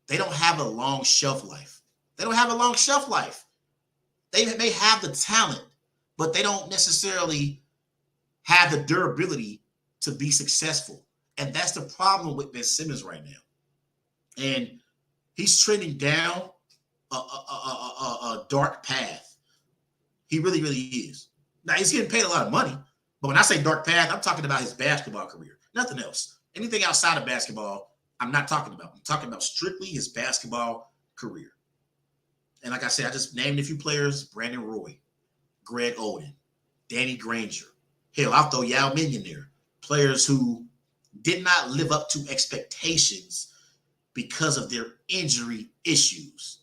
they don't have a long shelf life. They don't have a long shelf life. They may have the talent, but they don't necessarily have the durability to be successful. And that's the problem with Ben Simmons right now. And he's trending down a dark path. He really, really is. Now, he's getting paid a lot of money. But when I say dark path, I'm talking about his basketball career. Nothing else. Anything outside of basketball, I'm not talking about. I'm talking about strictly his basketball career. And like I said, I just named a few players: Brandon Roy, Greg Oden, Danny Granger. Hell, I'll throw Yao Ming there. Players who did not live up to expectations because of their injury issues.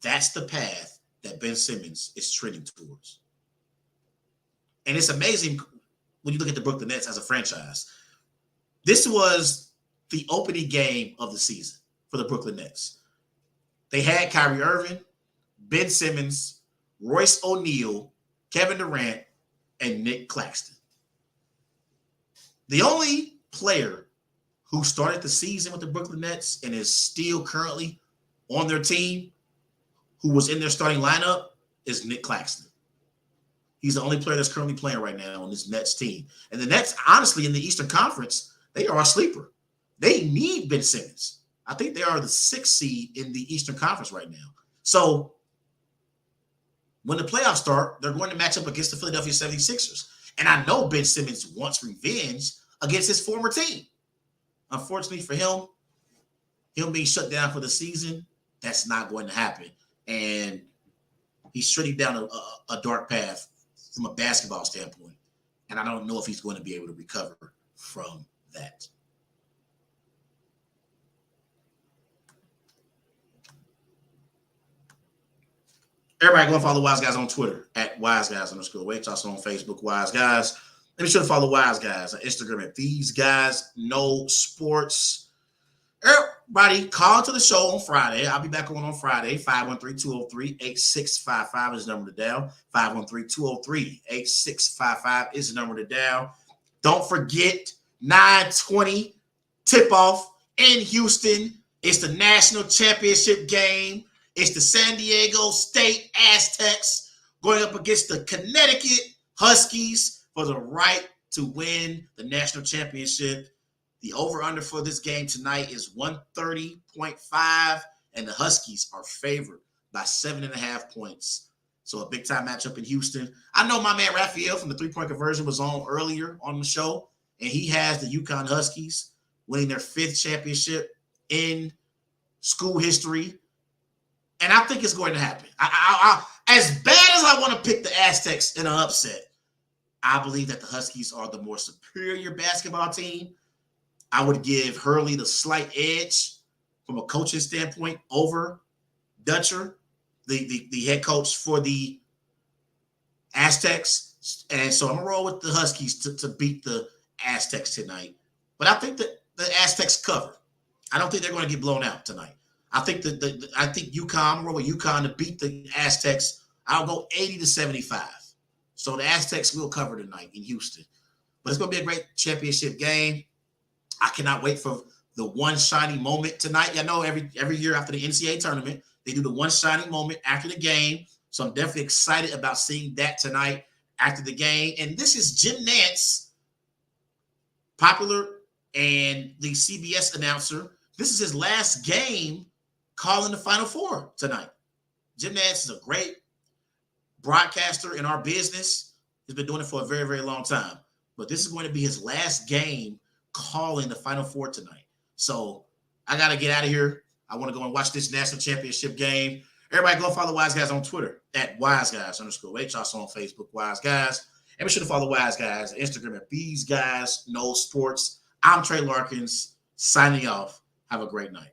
That's the path that Ben Simmons is trending towards. And it's amazing when you look at the Brooklyn Nets as a franchise. This was the opening game of the season for the Brooklyn Nets. They had Kyrie Irving, Ben Simmons, Royce O'Neal, Kevin Durant, and Nick Claxton. The only player who started the season with the Brooklyn Nets and is still currently on their team, who was in their starting lineup, is Nick Claxton. He's the only player that's currently playing right now on this Nets team. And the Nets, honestly, in the Eastern Conference, they are a sleeper. They need Ben Simmons. I think they are the 6th seed in the Eastern Conference right now. So when the playoffs start, they're going to match up against the Philadelphia 76ers. And I know Ben Simmons wants revenge against his former team. Unfortunately for him being shut down for the season, that's not going to happen. And he's trending down a dark path from a basketball standpoint. And I don't know if he's going to be able to recover from that. Everybody go and follow Wise Guys on Twitter at WiseGuys_Wait. Also on Facebook, Wise Guys. And be sure to follow Wise Guys on Instagram at These Guys Know Sports. Everybody, call to the show on Friday. I'll be back on Friday. 513-203-8655 is the number to dial. 513-203-8655 is the number to dial. Don't forget, 9:20 tip-off in Houston. It's the national championship game. It's the San Diego State Aztecs going up against the Connecticut Huskies for the right to win the national championship. The over-under for this game tonight is 130.5, and the Huskies are favored by 7.5 points. So a big-time matchup in Houston. I know my man Raphael from the three-point conversion was on earlier on the show, and he has the UConn Huskies winning their 5th championship in school history. And I think it's going to happen. As bad as I want to pick the Aztecs in an upset, I believe that the Huskies are the more superior basketball team. I would give Hurley the slight edge from a coaching standpoint over Dutcher, the head coach for the Aztecs. And so I'm going to roll with the Huskies to beat the Aztecs tonight. But I think that the Aztecs cover. I don't think they're going to get blown out tonight. I think UConn, I'm going to roll with UConn to beat the Aztecs. I'll go 80-75. So the Aztecs will cover tonight in Houston. But it's going to be a great championship game. I cannot wait for the one shining moment tonight. I know every year after the NCAA tournament, they do the one shining moment after the game. So I'm definitely excited about seeing that tonight after the game. And this is Jim Nantz, popular and the CBS announcer. This is his last game calling the Final Four tonight. Jim Nantz is a great broadcaster in our business. He's been doing it for a very, very long time. But this is going to be his last game calling the Final Four tonight. So I got to get out of here. I want to go and watch this national championship game. Everybody go follow Wise Guys on Twitter at WiseGuys_H. Also on Facebook, Wise Guys. And be sure to follow Wise Guys on Instagram at These Guys Know Sports. I'm Trey Larkins signing off. Have a great night.